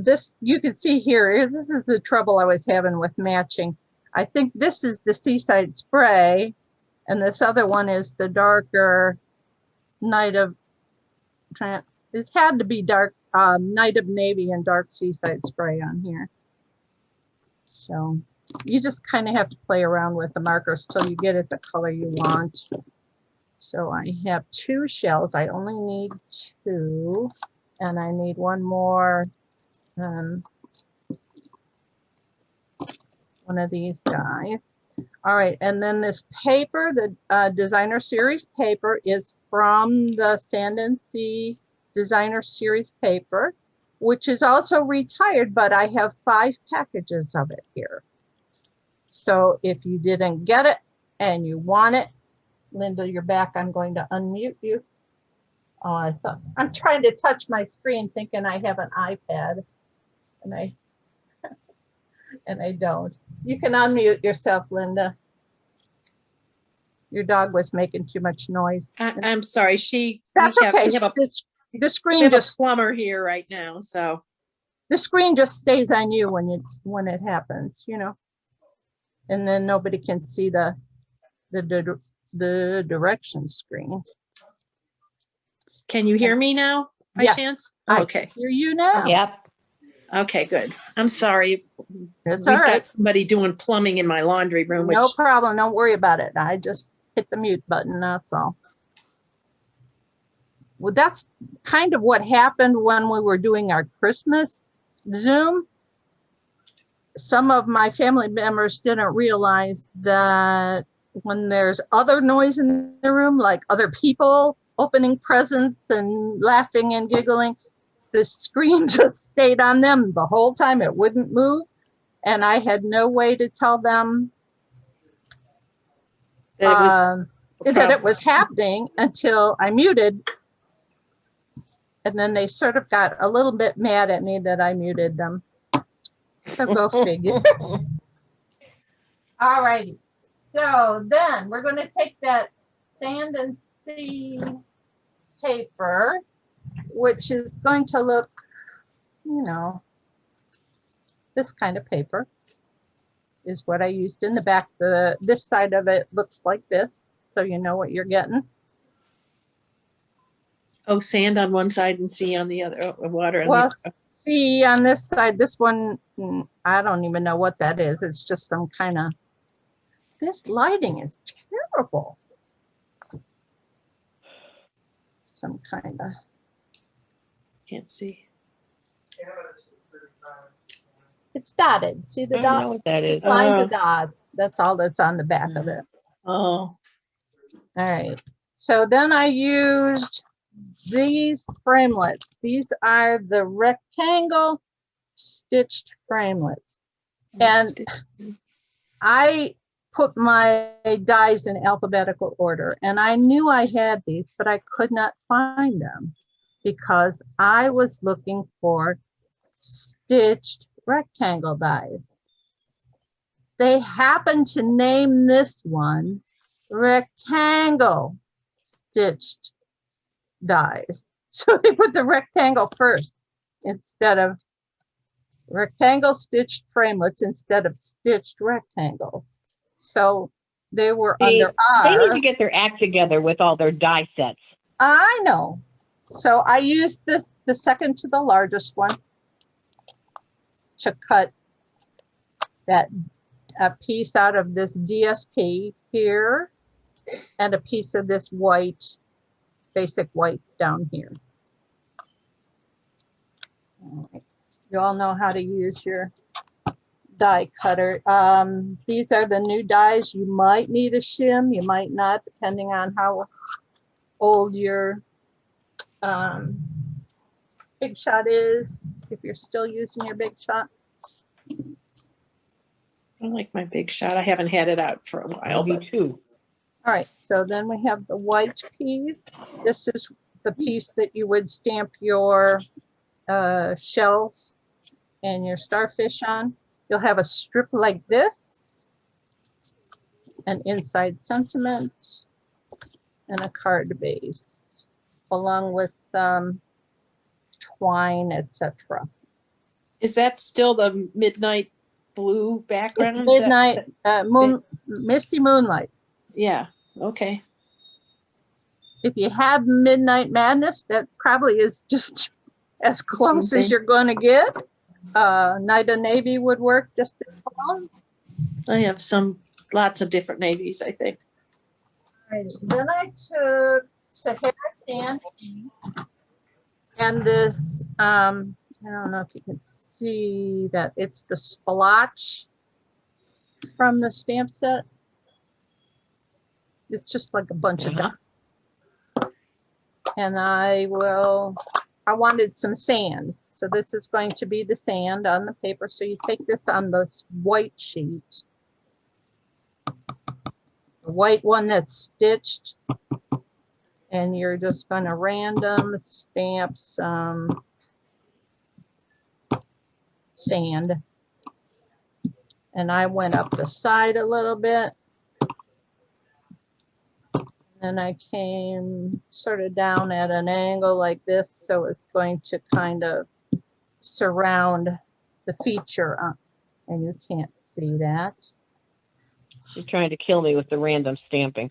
This, you can see here, this is the trouble I was having with matching. I think this is the Seaside Spray, and this other one is the darker Night of, it had to be dark, Night of Navy and dark Seaside Spray on here. So you just kind of have to play around with the markers till you get it the color you want. So I have 2 shells. I only need 2, and I need 1 more. One of these guys. All right, and then this paper, the designer series paper, is from the Sand and Sea designer series paper, which is also retired, but I have 5 packages of it here. So if you didn't get it and you want it, Linda, you're back. I'm going to unmute you. Oh, I thought I'm trying to touch my screen thinking I have an iPad, and I don't. You can unmute yourself, Linda. Your dog was making too much noise. I'm sorry. That's okay. We have a the screen just plumber here right now, so the screen just stays on you when it happens, you know, and then nobody can see the direction screen. Can you hear me now by Yes, chance? I Okay. can hear you now. Yep. Okay, good. I'm sorry. It's We've all right. got somebody doing plumbing in my laundry room. No Which, problem. Don't worry about it. I just hit the mute button. That's all. Well, that's kind of what happened when we were doing our Christmas Zoom. Some of my family members didn't realize that when there's other noise in the room, like other people opening presents and laughing and giggling, the screen just stayed on them the whole time. It wouldn't move. And I had no way to tell them that it was happening until I muted. And then they sort of got a little bit mad at me that I muted them. So go figure. All righty. So then we're going to take that Sand and Sea paper, which is going to look, you know, this kind of paper is what I used in the back. This side of it looks like this, so you know what you're getting. oh, sand on one side and sea on the other, water on Well, the other. see on this side, this one, I don't even know what that is. It's just some kind of, this lighting is terrible. Some kind of. Can't see. It's dotted. See the I dot? don't know what that is. Lines of dots. That's all that's on the back of it. Oh, All right. So then I used these framelits. These are the rectangle stitched framelits. And I put my dies in alphabetical order, and I knew I had these, but I could not find them because I was looking for stitched rectangle dies. They happened to name this one rectangle stitched dies. So they put the rectangle first instead of rectangle stitched framelits instead of stitched rectangles. So they were under They R. need to get their act together with all their die sets. I know. So I used this, the second to the largest one, to cut a piece out of this DSP here and a piece of this white, basic white down here. All right. You all know how to use your die cutter. These are the new dies. You might need a shim, you might not, depending on how old your Big Shot is, if you're still using your Big Shot. I like my Big Shot. I haven't had it out for a while, but Me too. All right, so then we have the white piece. This is the piece that you would stamp your shells and your starfish on. You'll have a strip like this, an inside sentiment, and a card base, along with some twine, etc. is that still the midnight blue background? It's midnight, misty moonlight. Yeah, okay. If you have Midnight Madness, that probably is just as close as you're going to get. Night of Navy would work just as well. I have lots of different navies, I think. Right. Then I took Sahara Sandy and this, I don't know if you can see that, it's the splotch from the stamp set. It's just like a bunch of dots. And I wanted some sand. So this is going to be the sand on the paper. So you take this on this white sheet, the white one that's stitched, and you're just going to random stamp some sand. And I went up the side a little bit. Then I came sort of down at an angle like this, so it's going to kind of surround the feature, and you can't see that. You're trying to kill me with the random stamping.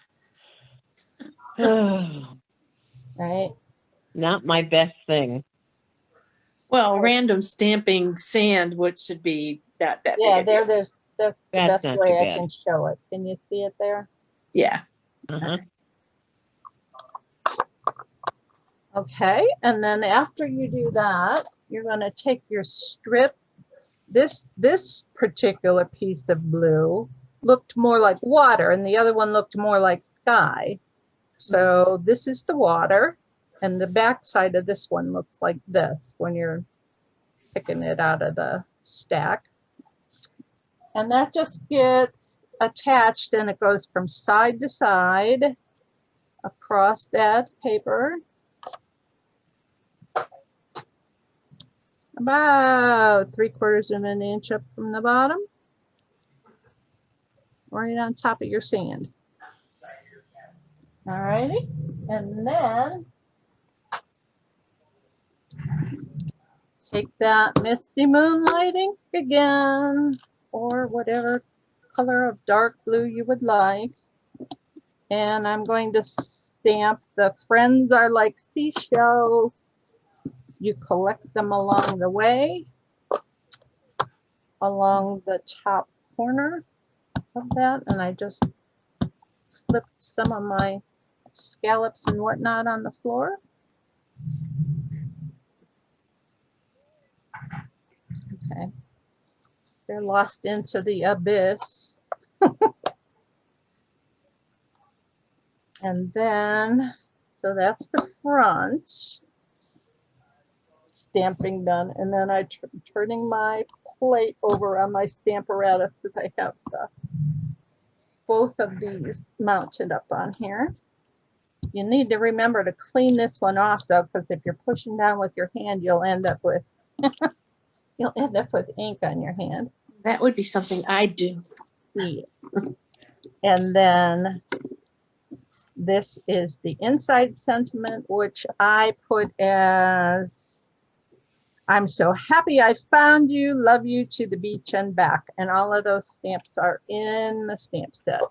Right? Not my best thing. Well, random stamping sand, which should be that big. Yeah, that's the That's best not way too I bad. can show it. Can you see it there? Yeah. Uh-huh. Okay, and then after you do that, you're going to take your strip. This particular piece of blue looked more like water, and the other one looked more like sky. So this is the water, and the back side of this one looks like this when you're picking it out of the stack. And that just gets attached, and it goes from side to side across that paper. About 3/4 of an inch up from the bottom, right on top of your sand. All righty, and then take that Misty Moonlighting again, or whatever color of dark blue you would like. And I'm going to stamp the Friends Are Like Seashells. You collect them along the way, along the top corner of that, and I just slipped some of my scallops and whatnot on the floor. Okay, they're lost into the abyss. And then, so that's the front. Stamping done, and then I turning my plate over on my Stamparatus because I have both of these mounted up on here. You need to remember to clean this one off though, because if you're pushing down with your hand, you'll end up with ink on your hand. That would be something I'd do. Yeah. And then this is the inside sentiment, which I put as I'm so happy I found you, love you to the beach and back. And all of those stamps are in the stamp set,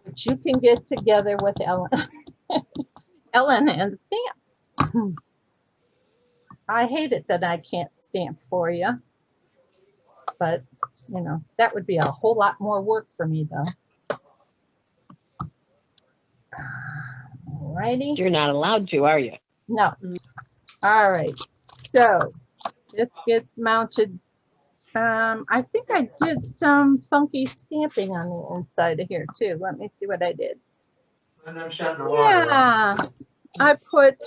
which you can get together with Ellen, Ellen and stamp. I hate it that I can't stamp for you, but you know, that would be a whole lot more work for me though. Alrighty. You're not allowed to, are you? No. All right. So this gets mounted. I think I did some funky stamping on the inside of here too. Let me see what I did. Yeah, I put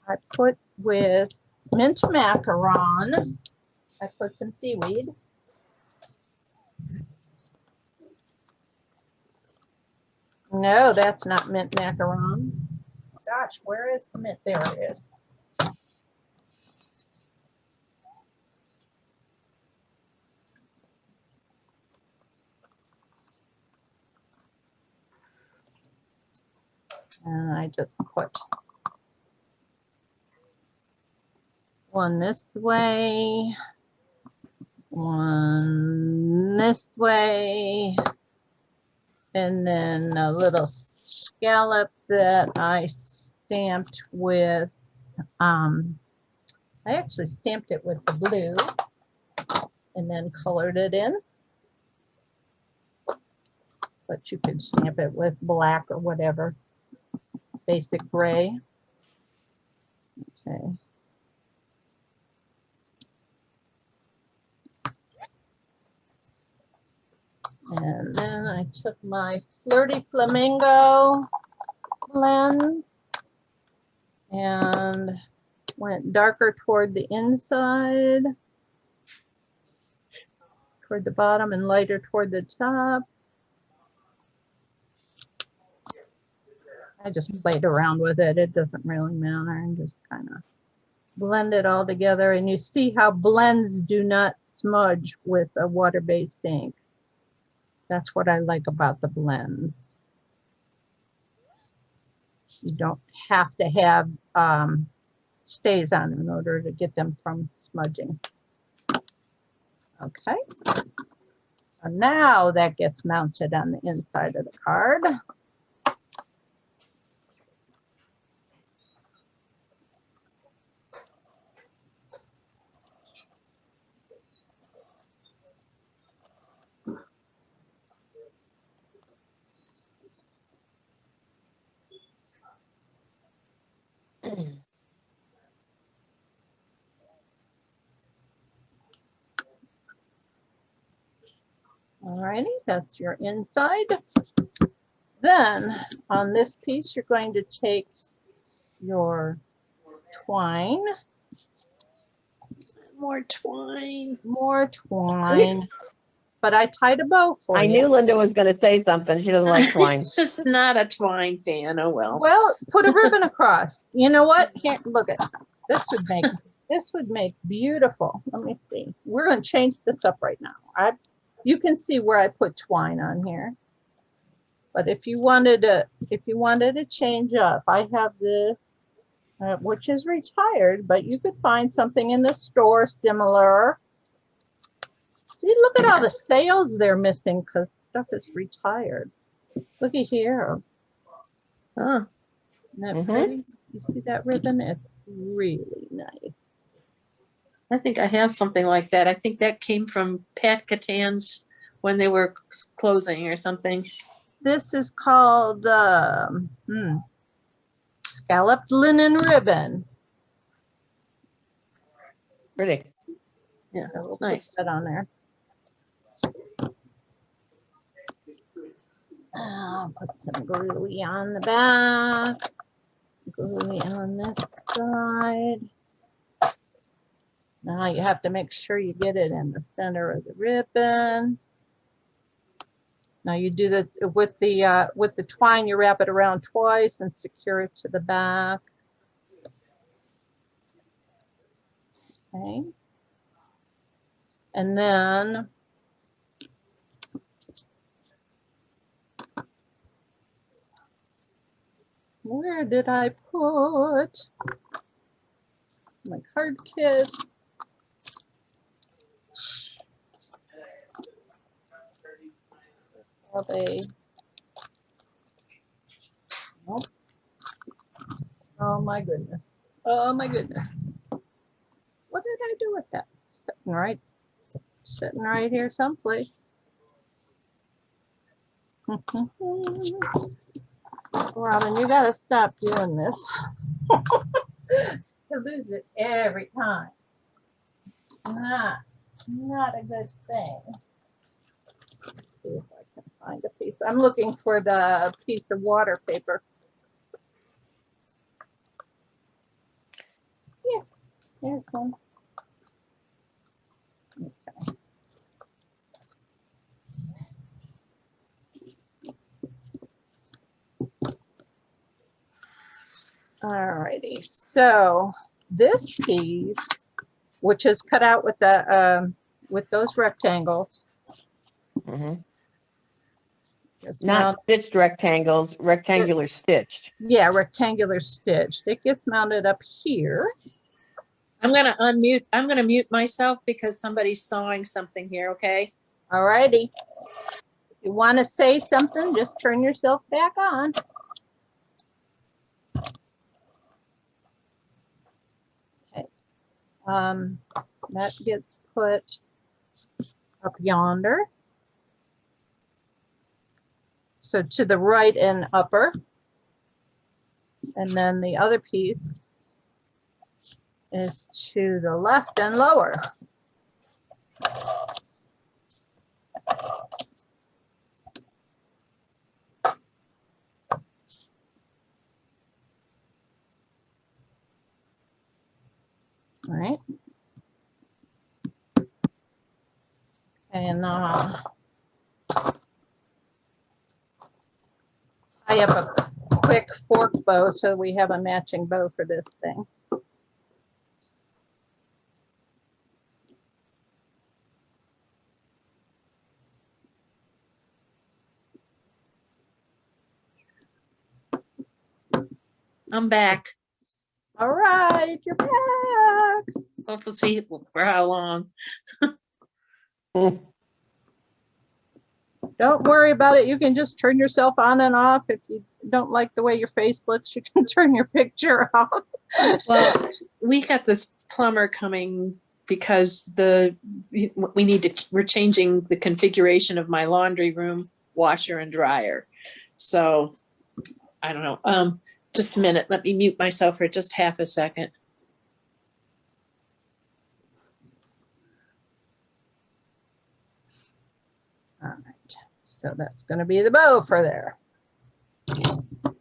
I put with mint macaron. I put some seaweed. No, that's not mint macaron. Gosh, where is the mint? There it is. And I just put one this way, one this way, and then a little scallop that I stamped with, I actually stamped it with the blue and then colored it in. But you could stamp it with black or whatever, basic gray. Okay. And then I took my Flirty Flamingo blend and went darker toward the inside, toward the bottom, and lighter toward the top. I just played around with it. It doesn't really matter. And just kind of blend it all together. And you see how blends do not smudge with a water-based ink. That's what I like about the blends. You don't have to have stays on in order to get them from smudging. Okay. So now that gets mounted on the inside of the card. Alrighty, that's your inside. Then on this piece, you're going to take your twine. More twine. More twine. But I tied a bow for you. I knew Linda was going to say something. She doesn't like twine. It's just not a twine fan. Oh well. Well, put a ribbon across. You know what? Here, look at this would make beautiful. Let me see. We're going to change this up right now. You can see where I put twine on here. But if you wanted to change up, I have this, which is retired, but you could find something in the store similar. See, look at all the sales they're missing because stuff is retired. Look at here. Huh. Isn't that pretty? You see that ribbon? It's really nice. I think I have something like that. I think that came from Pat Catan's when they were closing or something. This is called scalloped linen ribbon. Pretty. Yeah, So we'll it's nice. put that on there. I'll put some gluey on the back, gluey on this side. Now you have to make sure you get it in the center of the ribbon. Now you do that with the twine. You wrap it around twice and secure it to the back. Okay. And then where did I put my card kit? Nope. Oh my goodness. Oh my goodness. What did I do with that? Sitting right here someplace. Robin, you gotta stop doing this. You lose it every time. Not a good thing. See if I can find a piece. I'm looking for the piece of water paper. There's one. Alrighty, so this piece, which is cut out with the with those rectangles. Mhm. Gets Not stitched rectangles, rectangular stitched. Yeah, rectangular stitched. It gets mounted up here. I'm gonna unmute. I'm gonna mute myself because somebody's sawing something here. Okay. Alrighty. If you want to say something, just turn yourself back on. Okay. That gets put up yonder. So to the right and upper. And then the other piece is to the left and lower. All right. And tie up a quick fork bow so we have a matching bow for this thing. I'm back. All right, you're back. We'll see for how long. Mm. Don't worry about it. You can just turn yourself on and off. If you don't like the way your face looks, you can turn your picture off. Well, we got this plumber coming because we're changing the configuration of my laundry room, washer and dryer. So I don't know. Just a minute. Let me mute myself for just half a second. All right, so that's going to be the bow for there.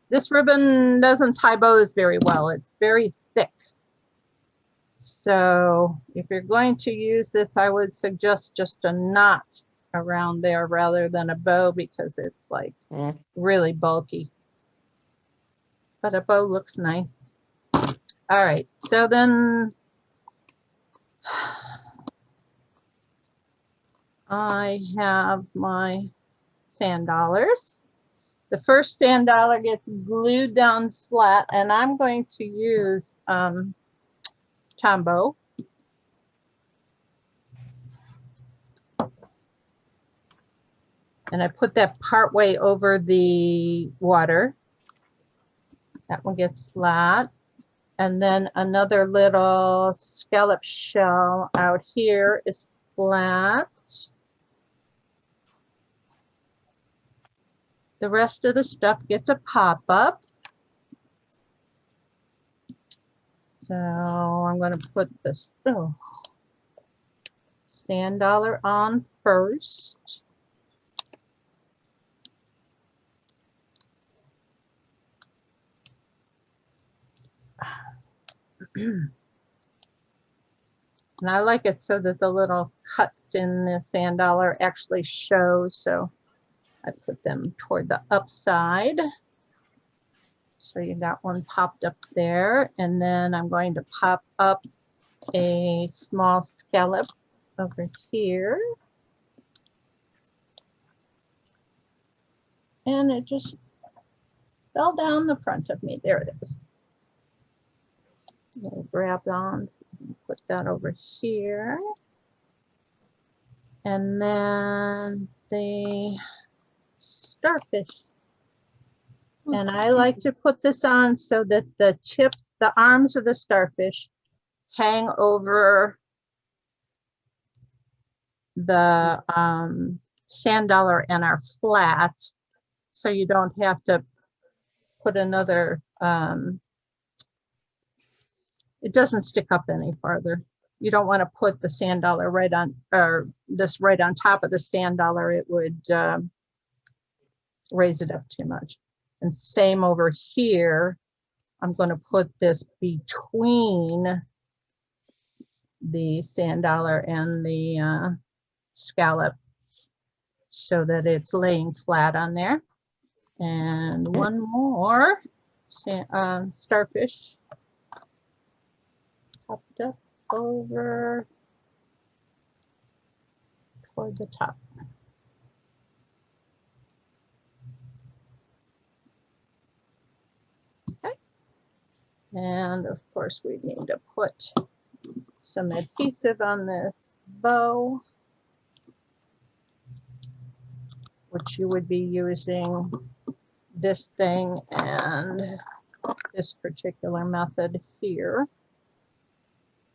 This ribbon doesn't tie bows very well. It's very thick. So if you're going to use this, I would suggest just a knot around there rather than a bow because it's like really bulky. But a bow looks nice. All right, so then I have my sand dollars. The first sand dollar gets glued down flat, and I'm going to use Tombow. And I put that part way over the water. That one gets flat. And then another little scallop shell out here is flat. The rest of the stuff gets a pop-up. So I'm going to put this sand dollar on first. And I like it so that the little cuts in the sand dollar actually show. So I put them toward the upside. So you got one popped up there. And then I'm going to pop up a small scallop over here. And it just fell down the front of me. There it is. We'll grab on, put that over here. And then the starfish. And I like to put this on so that the tips, the arms of the starfish hang over the sand dollar and are flat. So you don't have to put another, it doesn't stick up any farther. You don't want to put the sand dollar right on, or this right on top of the sand dollar. It would raise it up too much. And same over here. I'm going to put this between the sand dollar and the scallop so that it's laying flat on there. And one more starfish popped up over toward the top. Okay. And of course we need to put some adhesive on this bow, which you would be using this thing and this particular method here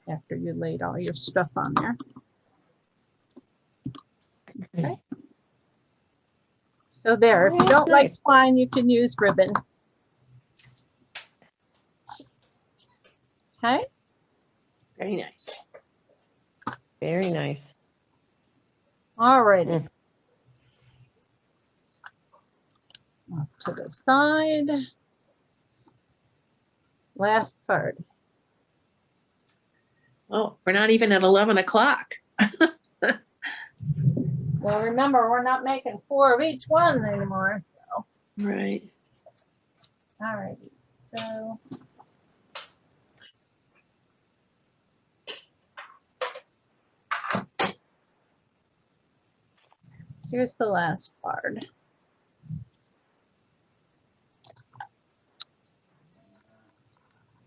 after you laid all your stuff on there. Okay. So there, if you don't like twine, you can use ribbon. Okay. Very nice. Very nice. All righty. Off to the side. Last card. Oh, we're not even at 11 o'clock. Well, remember, we're not making 4 of each one anymore. So, Right. all righty. So, here's the last card.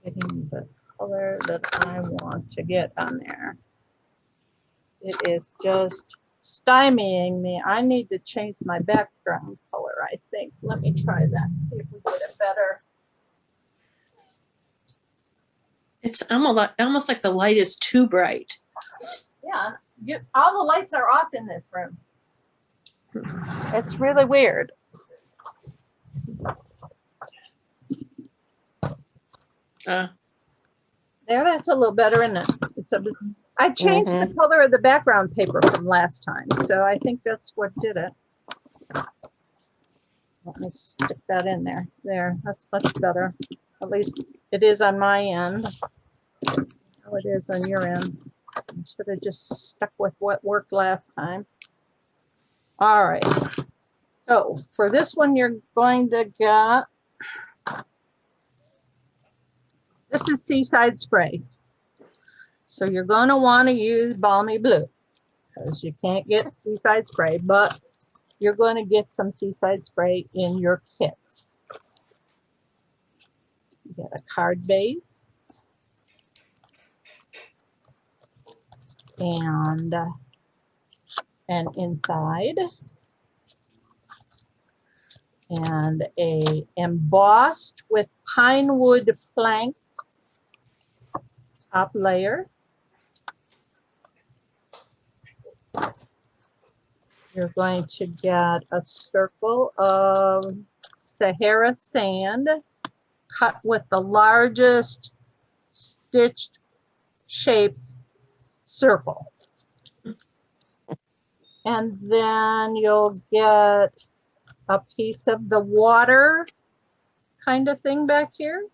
Getting the color that I want to get on there. It is just stymieing me. I need to change my background color, I think. Let me try that, see if we get it better. It's almost like the light is too bright. Yeah, all the lights are off in this room. It's really weird. There, that's a little better, isn't it? I changed the color of the background paper from last time, so I think that's what did it. Let me stick that in there. There, that's much better. At least it is on my end. How it is on your end. I should have just stuck with what worked last time. All right. So for this one, you're going to get, this is Seaside Spray. So you're going to want to use Balmy Blue because you can't get Seaside Spray, but you're going to get some Seaside Spray in your kit. You get a card base and an inside and a embossed with pine wood planks top layer. You're going to get a circle of Sahara sand cut with the largest stitched shapes circle. And then you'll get a piece of the water kind of thing back here.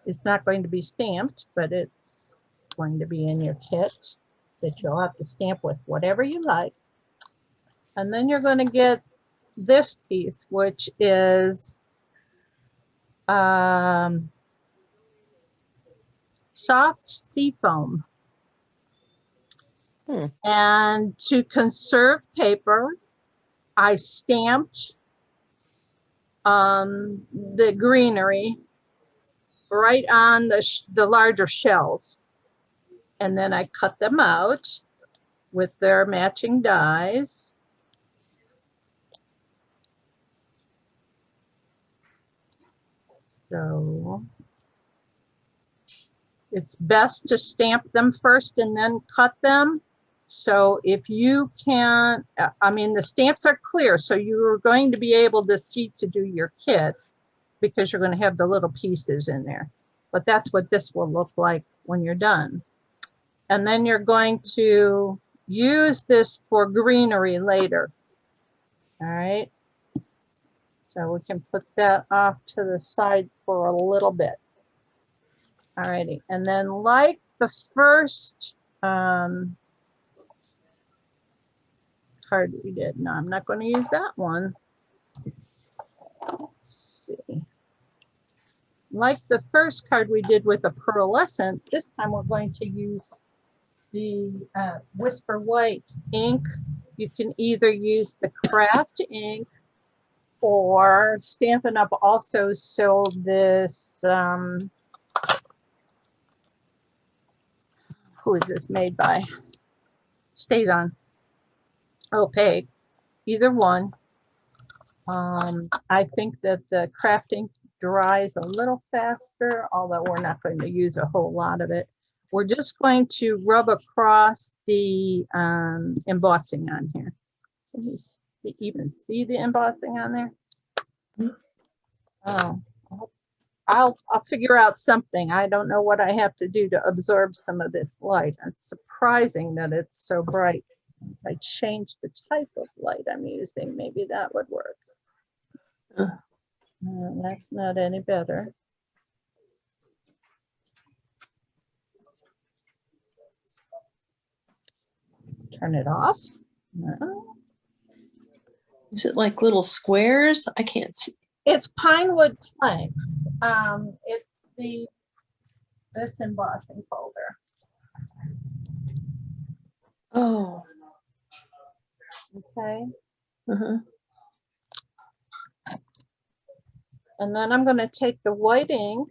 It's not going to be stamped, but it's going to be in your kit that you'll have to stamp with whatever you like. And then you're going to get this piece, which is soft sea foam. And to conserve paper, I stamped the greenery right on the larger shells. And then I cut them out with their matching dies. So it's best to stamp them first and then cut them. So if you can, I mean, the stamps are clear, so you're going to be able to see to do your kit because you're going to have the little pieces in there. But that's what this will look like when you're done. And then you're going to use this for greenery later. All right. So we can put that off to the side for a little bit. All righty. And then like the first card we did. No, I'm not going to use that one. Let's see. Like the first card we did with the pearlescent, this time we're going to use the Whisper White ink. You can either use the craft ink, or Stampin' Up also sold this, who is this made by? Stays on. Opaque. Either one. I think that the craft ink dries a little faster, although we're not going to use a whole lot of it. We're just going to rub across the embossing on here. Can you even see the embossing on there? Oh, I'll figure out something. I don't know what I have to do to absorb some of this light. It's surprising that it's so bright. If I change the type of light I'm using, maybe that would work. That's not any better. Turn it off. No. Is it like little squares? I can't see. It's pine wood planks. It's this embossing folder. Oh. Okay. Uh-huh. And then I'm going to take the white ink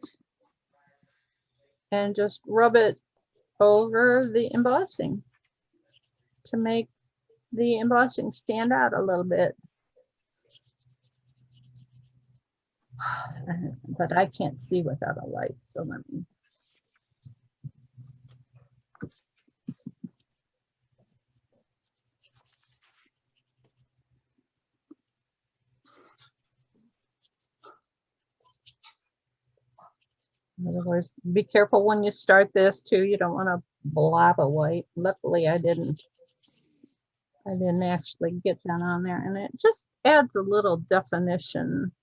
and just rub it over the embossing to make the embossing stand out a little bit. But I can't see without a light, so let me. In other words, be careful when you start this too. You don't want to blob of white. Luckily, I didn't actually get that on there, and it just adds a little definition.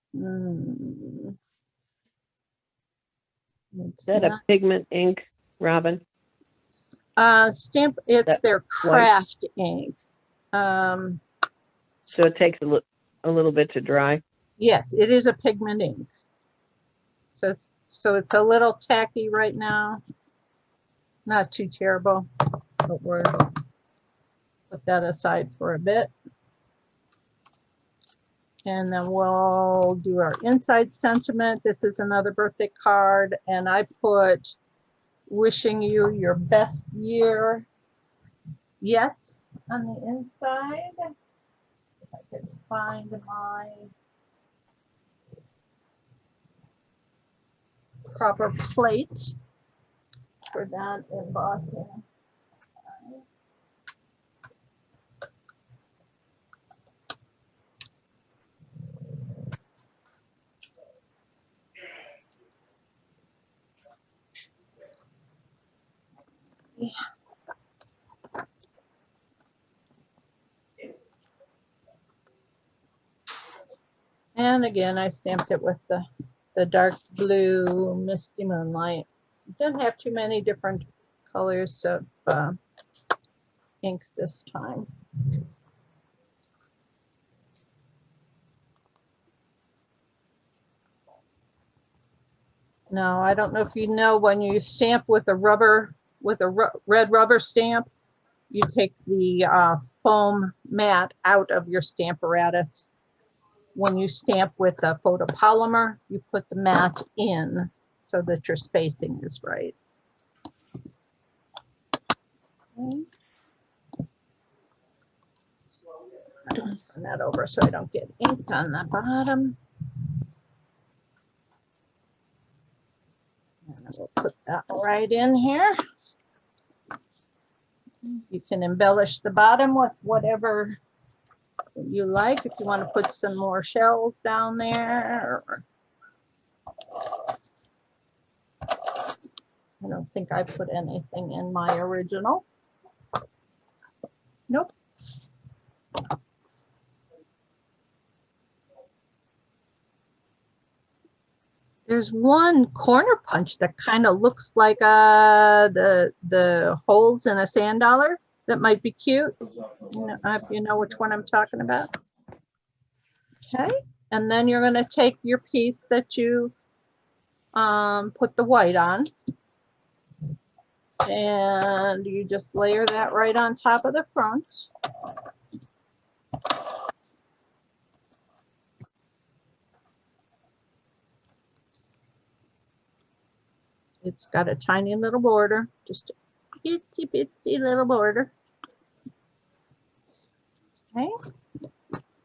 Is that a pigment ink, Robin? It's their craft ink. So it takes a little bit to dry. Yes, it is a pigment ink. So it's a little tacky right now. Not too terrible, but we'll put that aside for a bit. And then we'll do our inside sentiment. This is another birthday card, and I put wishing you your best year yet on the inside. If I could find my proper plate for that embossing. Yeah. And again, I stamped it with the dark blue Misty Moonlight. Didn't have too many different colors of ink this time. Now, I don't know if you know, when you stamp with a red rubber stamp, you take the foam mat out of your stamparatus. When you stamp with a photopolymer, you put the mat in so that your spacing is right. Okay. Turn that over so I don't get ink on the bottom. And we'll put that right in here. You can embellish the bottom with whatever you like. If you want to put some more shells down there. I don't think I put anything in my original. Nope. There's one corner punch that kind of looks like the holes in a sand dollar that might be cute. If you know which one I'm talking about. Okay, and then you're going to take your piece that you put the white on, and you just layer that right on top of the front. It's got a tiny little border, just a itsy bitsy little border. Okay.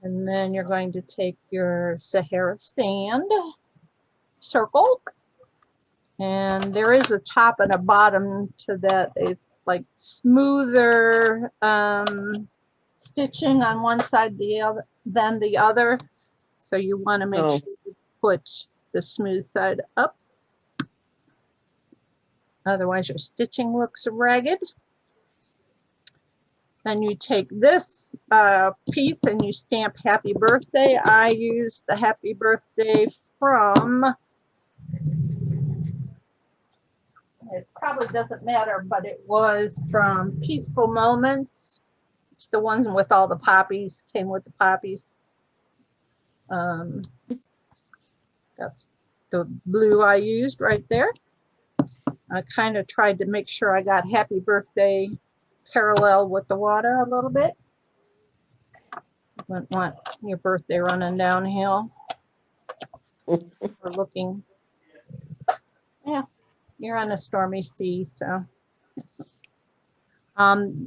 And then you're going to take your Sahara sand circle. And there is a top and a bottom to that. It's like smoother stitching on one side than the other. So you want to make sure you put the smooth side up. Otherwise your stitching looks ragged. Then you take this piece and you stamp happy birthday. I used the happy birthday from, it probably doesn't matter, but it was from Peaceful Moments. It's the ones with all the poppies, came with the poppies. That's the blue I used right there. I kind of tried to make sure I got happy birthday parallel with the water a little bit. Wouldn't want your birthday running downhill or looking. Yeah, you're on a stormy sea, so.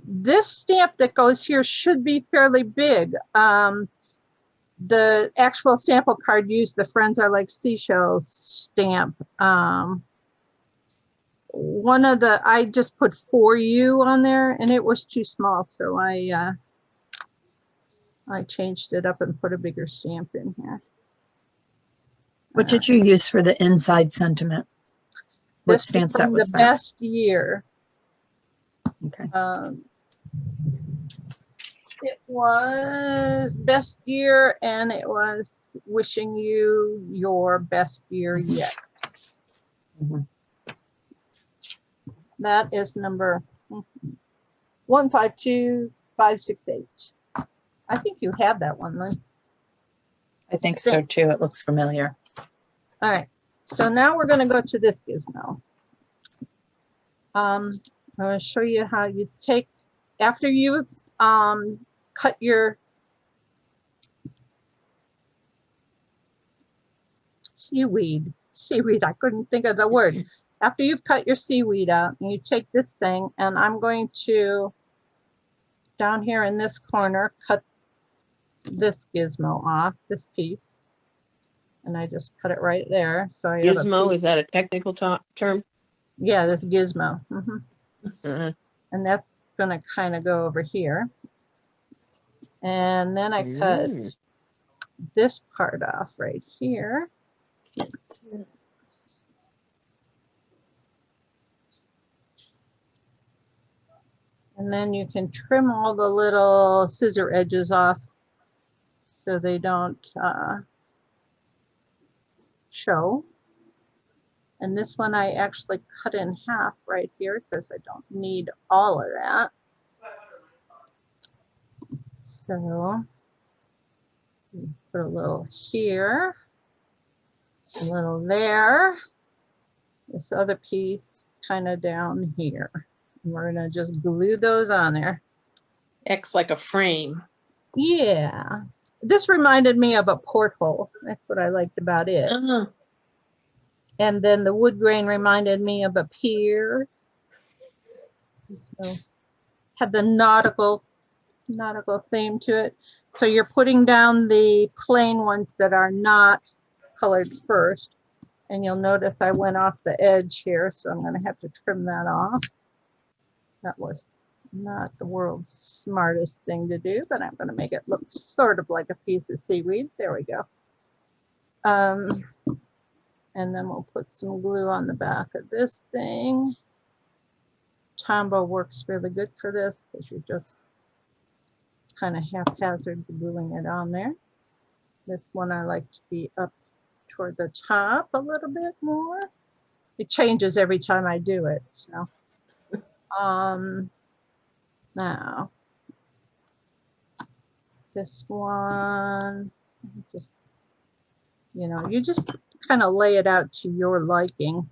This stamp that goes here should be fairly big. The actual sample card used the Friends Are Like Seashells stamp. One of the, I just put for you on there and it was too small, so I changed it up and put a bigger stamp in here. What did you use for the inside sentiment? What stamp set was that? The Best Year. Okay. It was Best Year, and it was wishing you your best year yet. Mm-hmm. That is number 152568. I think you have that one, Lynn. I think so too. It looks familiar. All right. So now we're going to go to this gizmo. I'm going to show you how you take, after you cut your seaweed, I couldn't think of the word. After you've cut your seaweed out, you take this thing, and I'm going to, down here in this corner, cut this gizmo off, this piece. And I just cut it right there. So I have gizmo, is that a technical term? Yeah, this gizmo. Mm-hmm. Uh-huh. And that's going to kind of go over here. And then I cut this part off right here. And then you can trim all the little scissor edges off so they don't show. And this one I actually cut in half right here because I don't need all of that. So put a little here, a little there, this other piece kind of down here. And we're gonna just glue those on there. X like a frame. Yeah, this reminded me of a porthole. That's what I liked about it. Uh-huh. And then the wood grain reminded me of a pier. So had the nautical theme to it. So you're putting down the plain ones that are not colored first. And you'll notice I went off the edge here, so I'm going to have to trim that off. That was not the world's smartest thing to do, but I'm going to make it look sort of like a piece of seaweed. There we go. And then we'll put some glue on the back of this thing. Tombow works really good for this because you're just kind of haphazard gluing it on there. This one I like to be up toward the top a little bit more. It changes every time I do it. So now this one, just, you know, you just kind of lay it out to your liking.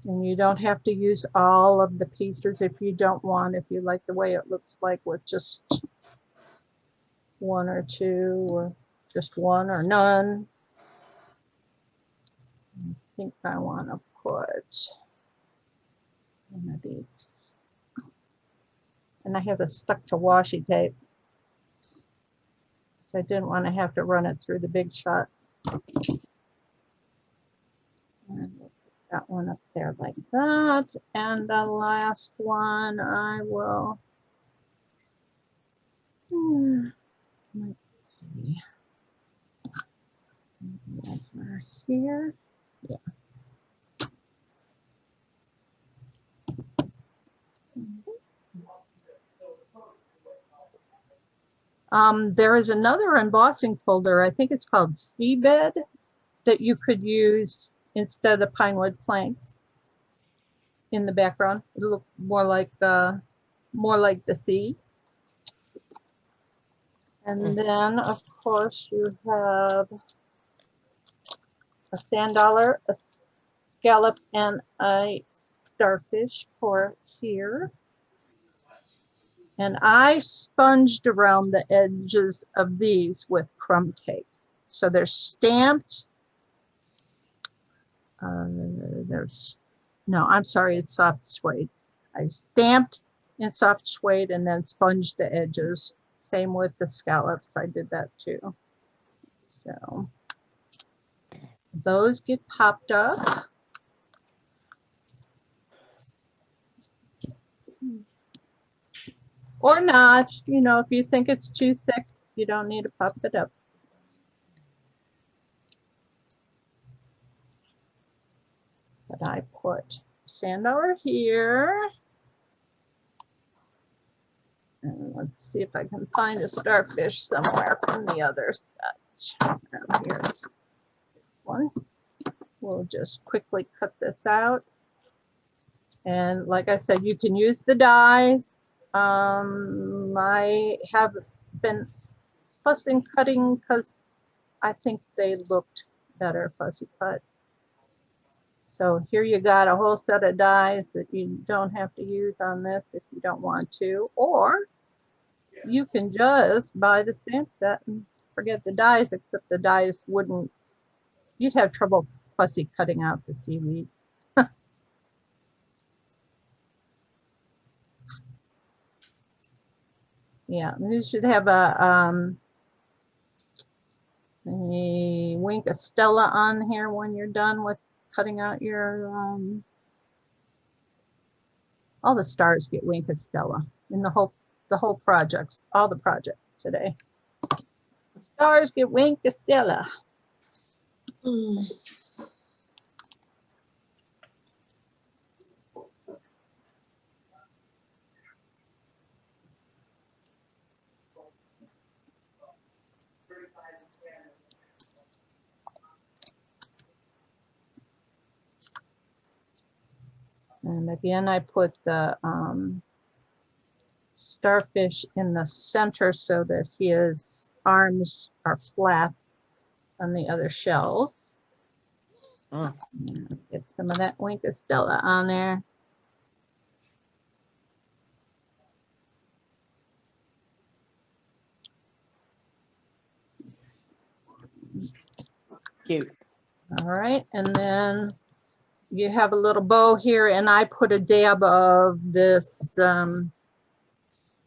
And you don't have to use all of the pieces if you don't want, if you like the way it looks like with just one or two, or just one or none. I think I want to put one of these. And I have this stuck to washi tape. So I didn't want to have to run it through the Big Shot. And we'll put that one up there like that. And the last one I will, let's see. Over here. Yeah. There is another embossing folder, I think it's called Seabed, that you could use instead of pine wood planks in the background. It'll look more like the sea. And then, of course, you have a sand dollar, a scallop, and a starfish for here. And I sponged around the edges of these with crumb cake. So they're stamped. No, I'm sorry, it's soft suede. I stamped in soft suede and then sponged the edges. Same with the scallops, I did that too. So those get popped up. Or not, you know, if you think it's too thick, you don't need to pop it up. But I put sand over here. And let's see if I can find a starfish somewhere from the other set. Here's one. We'll just quickly cut this out. And like I said, you can use the dies. I have been fussing cutting because I think they looked better fussy cut. So here you got a whole set of dies that you don't have to use on this if you don't want to, or you can just buy the stamp set and forget the dies, except the dies wouldn't, you'd have trouble fussy cutting out the seaweed. Yeah, you should have a wink of Stella on here when you're done with cutting out your, all the stars get wink of Stella in the whole projects, all the projects today. The stars get wink of Stella. And again, I put the starfish in the center so that his arms are flat on the other shells. Get some of that wink of Stella on there. Cute. All right, and then you have a little bow here, and I put a dab of this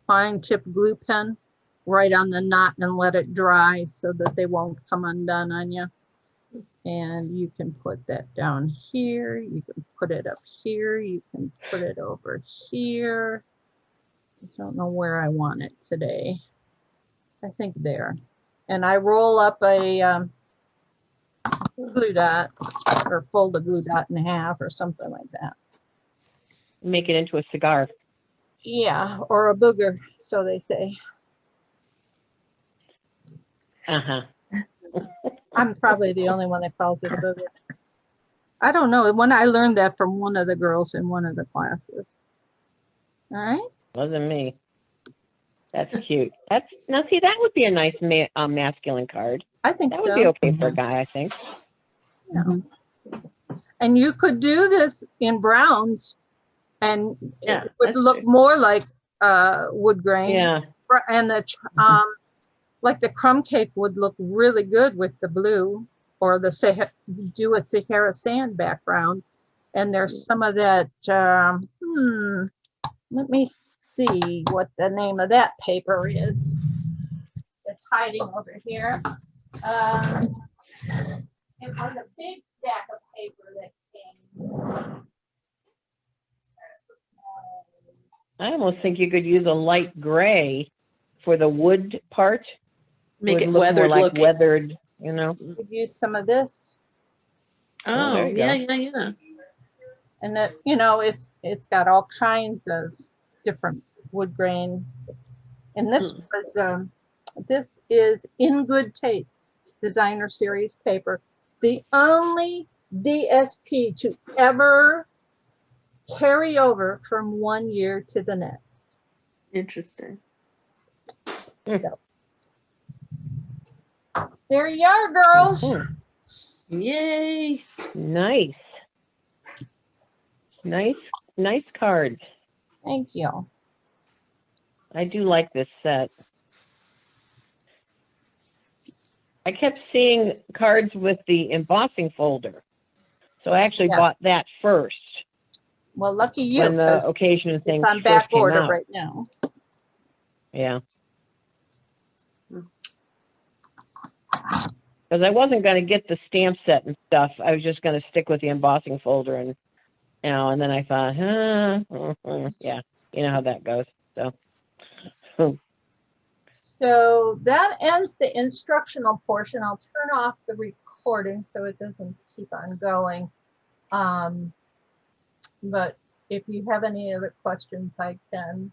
fine tip glue pen right on the knot and let it dry so that they won't come undone on you. And you can put that down here, you can put it up here, you can put it over here. I don't know where I want it today. I think there. And I roll up a glue dot, or fold the glue dot in half or something like that. Make it into a cigar. Yeah, or a booger, so they say. Uh-huh. I'm probably the only one that calls it a booger. I don't know. When I learned that from one of the girls in one of the classes. All right. Wasn't me. That's cute. Now see, that would be a nice masculine card. I think That so. would be okay for a guy, I think. Mhm. And you could do this in browns, and Yeah, it would that's look true. more like wood grain. Yeah. And the like the crumb cake would look really good with the blue, or the do a Sahara sand background. And there's some of that. Let me see what the name of that paper is. It's hiding over here. It was a big stack of paper that came. I almost think you could use a light gray for the wood part. Make it look more weathered like looking. weathered, you know. Could use some of this, Oh, there Oh, you yeah, go. yeah. and that it's got all kinds of different wood grain. And this is In Good Taste Designer Series paper, the only DSP to ever carry over from one year to the next. Interesting. There you are, girls. Yay. Nice. Nice cards. Thank you. I do like this set. I kept seeing cards with the embossing folder. So I actually bought that first Well, lucky you, when the 'cause occasion thing it's on first back came order out. right now. Yeah. Because I wasn't going to get the stamp set and stuff. I was just going to stick with the embossing folder, and and then I thought, yeah, you know how that goes. So that ends the instructional portion. I'll turn off the recording so it doesn't keep on going. But if you have any other questions, I can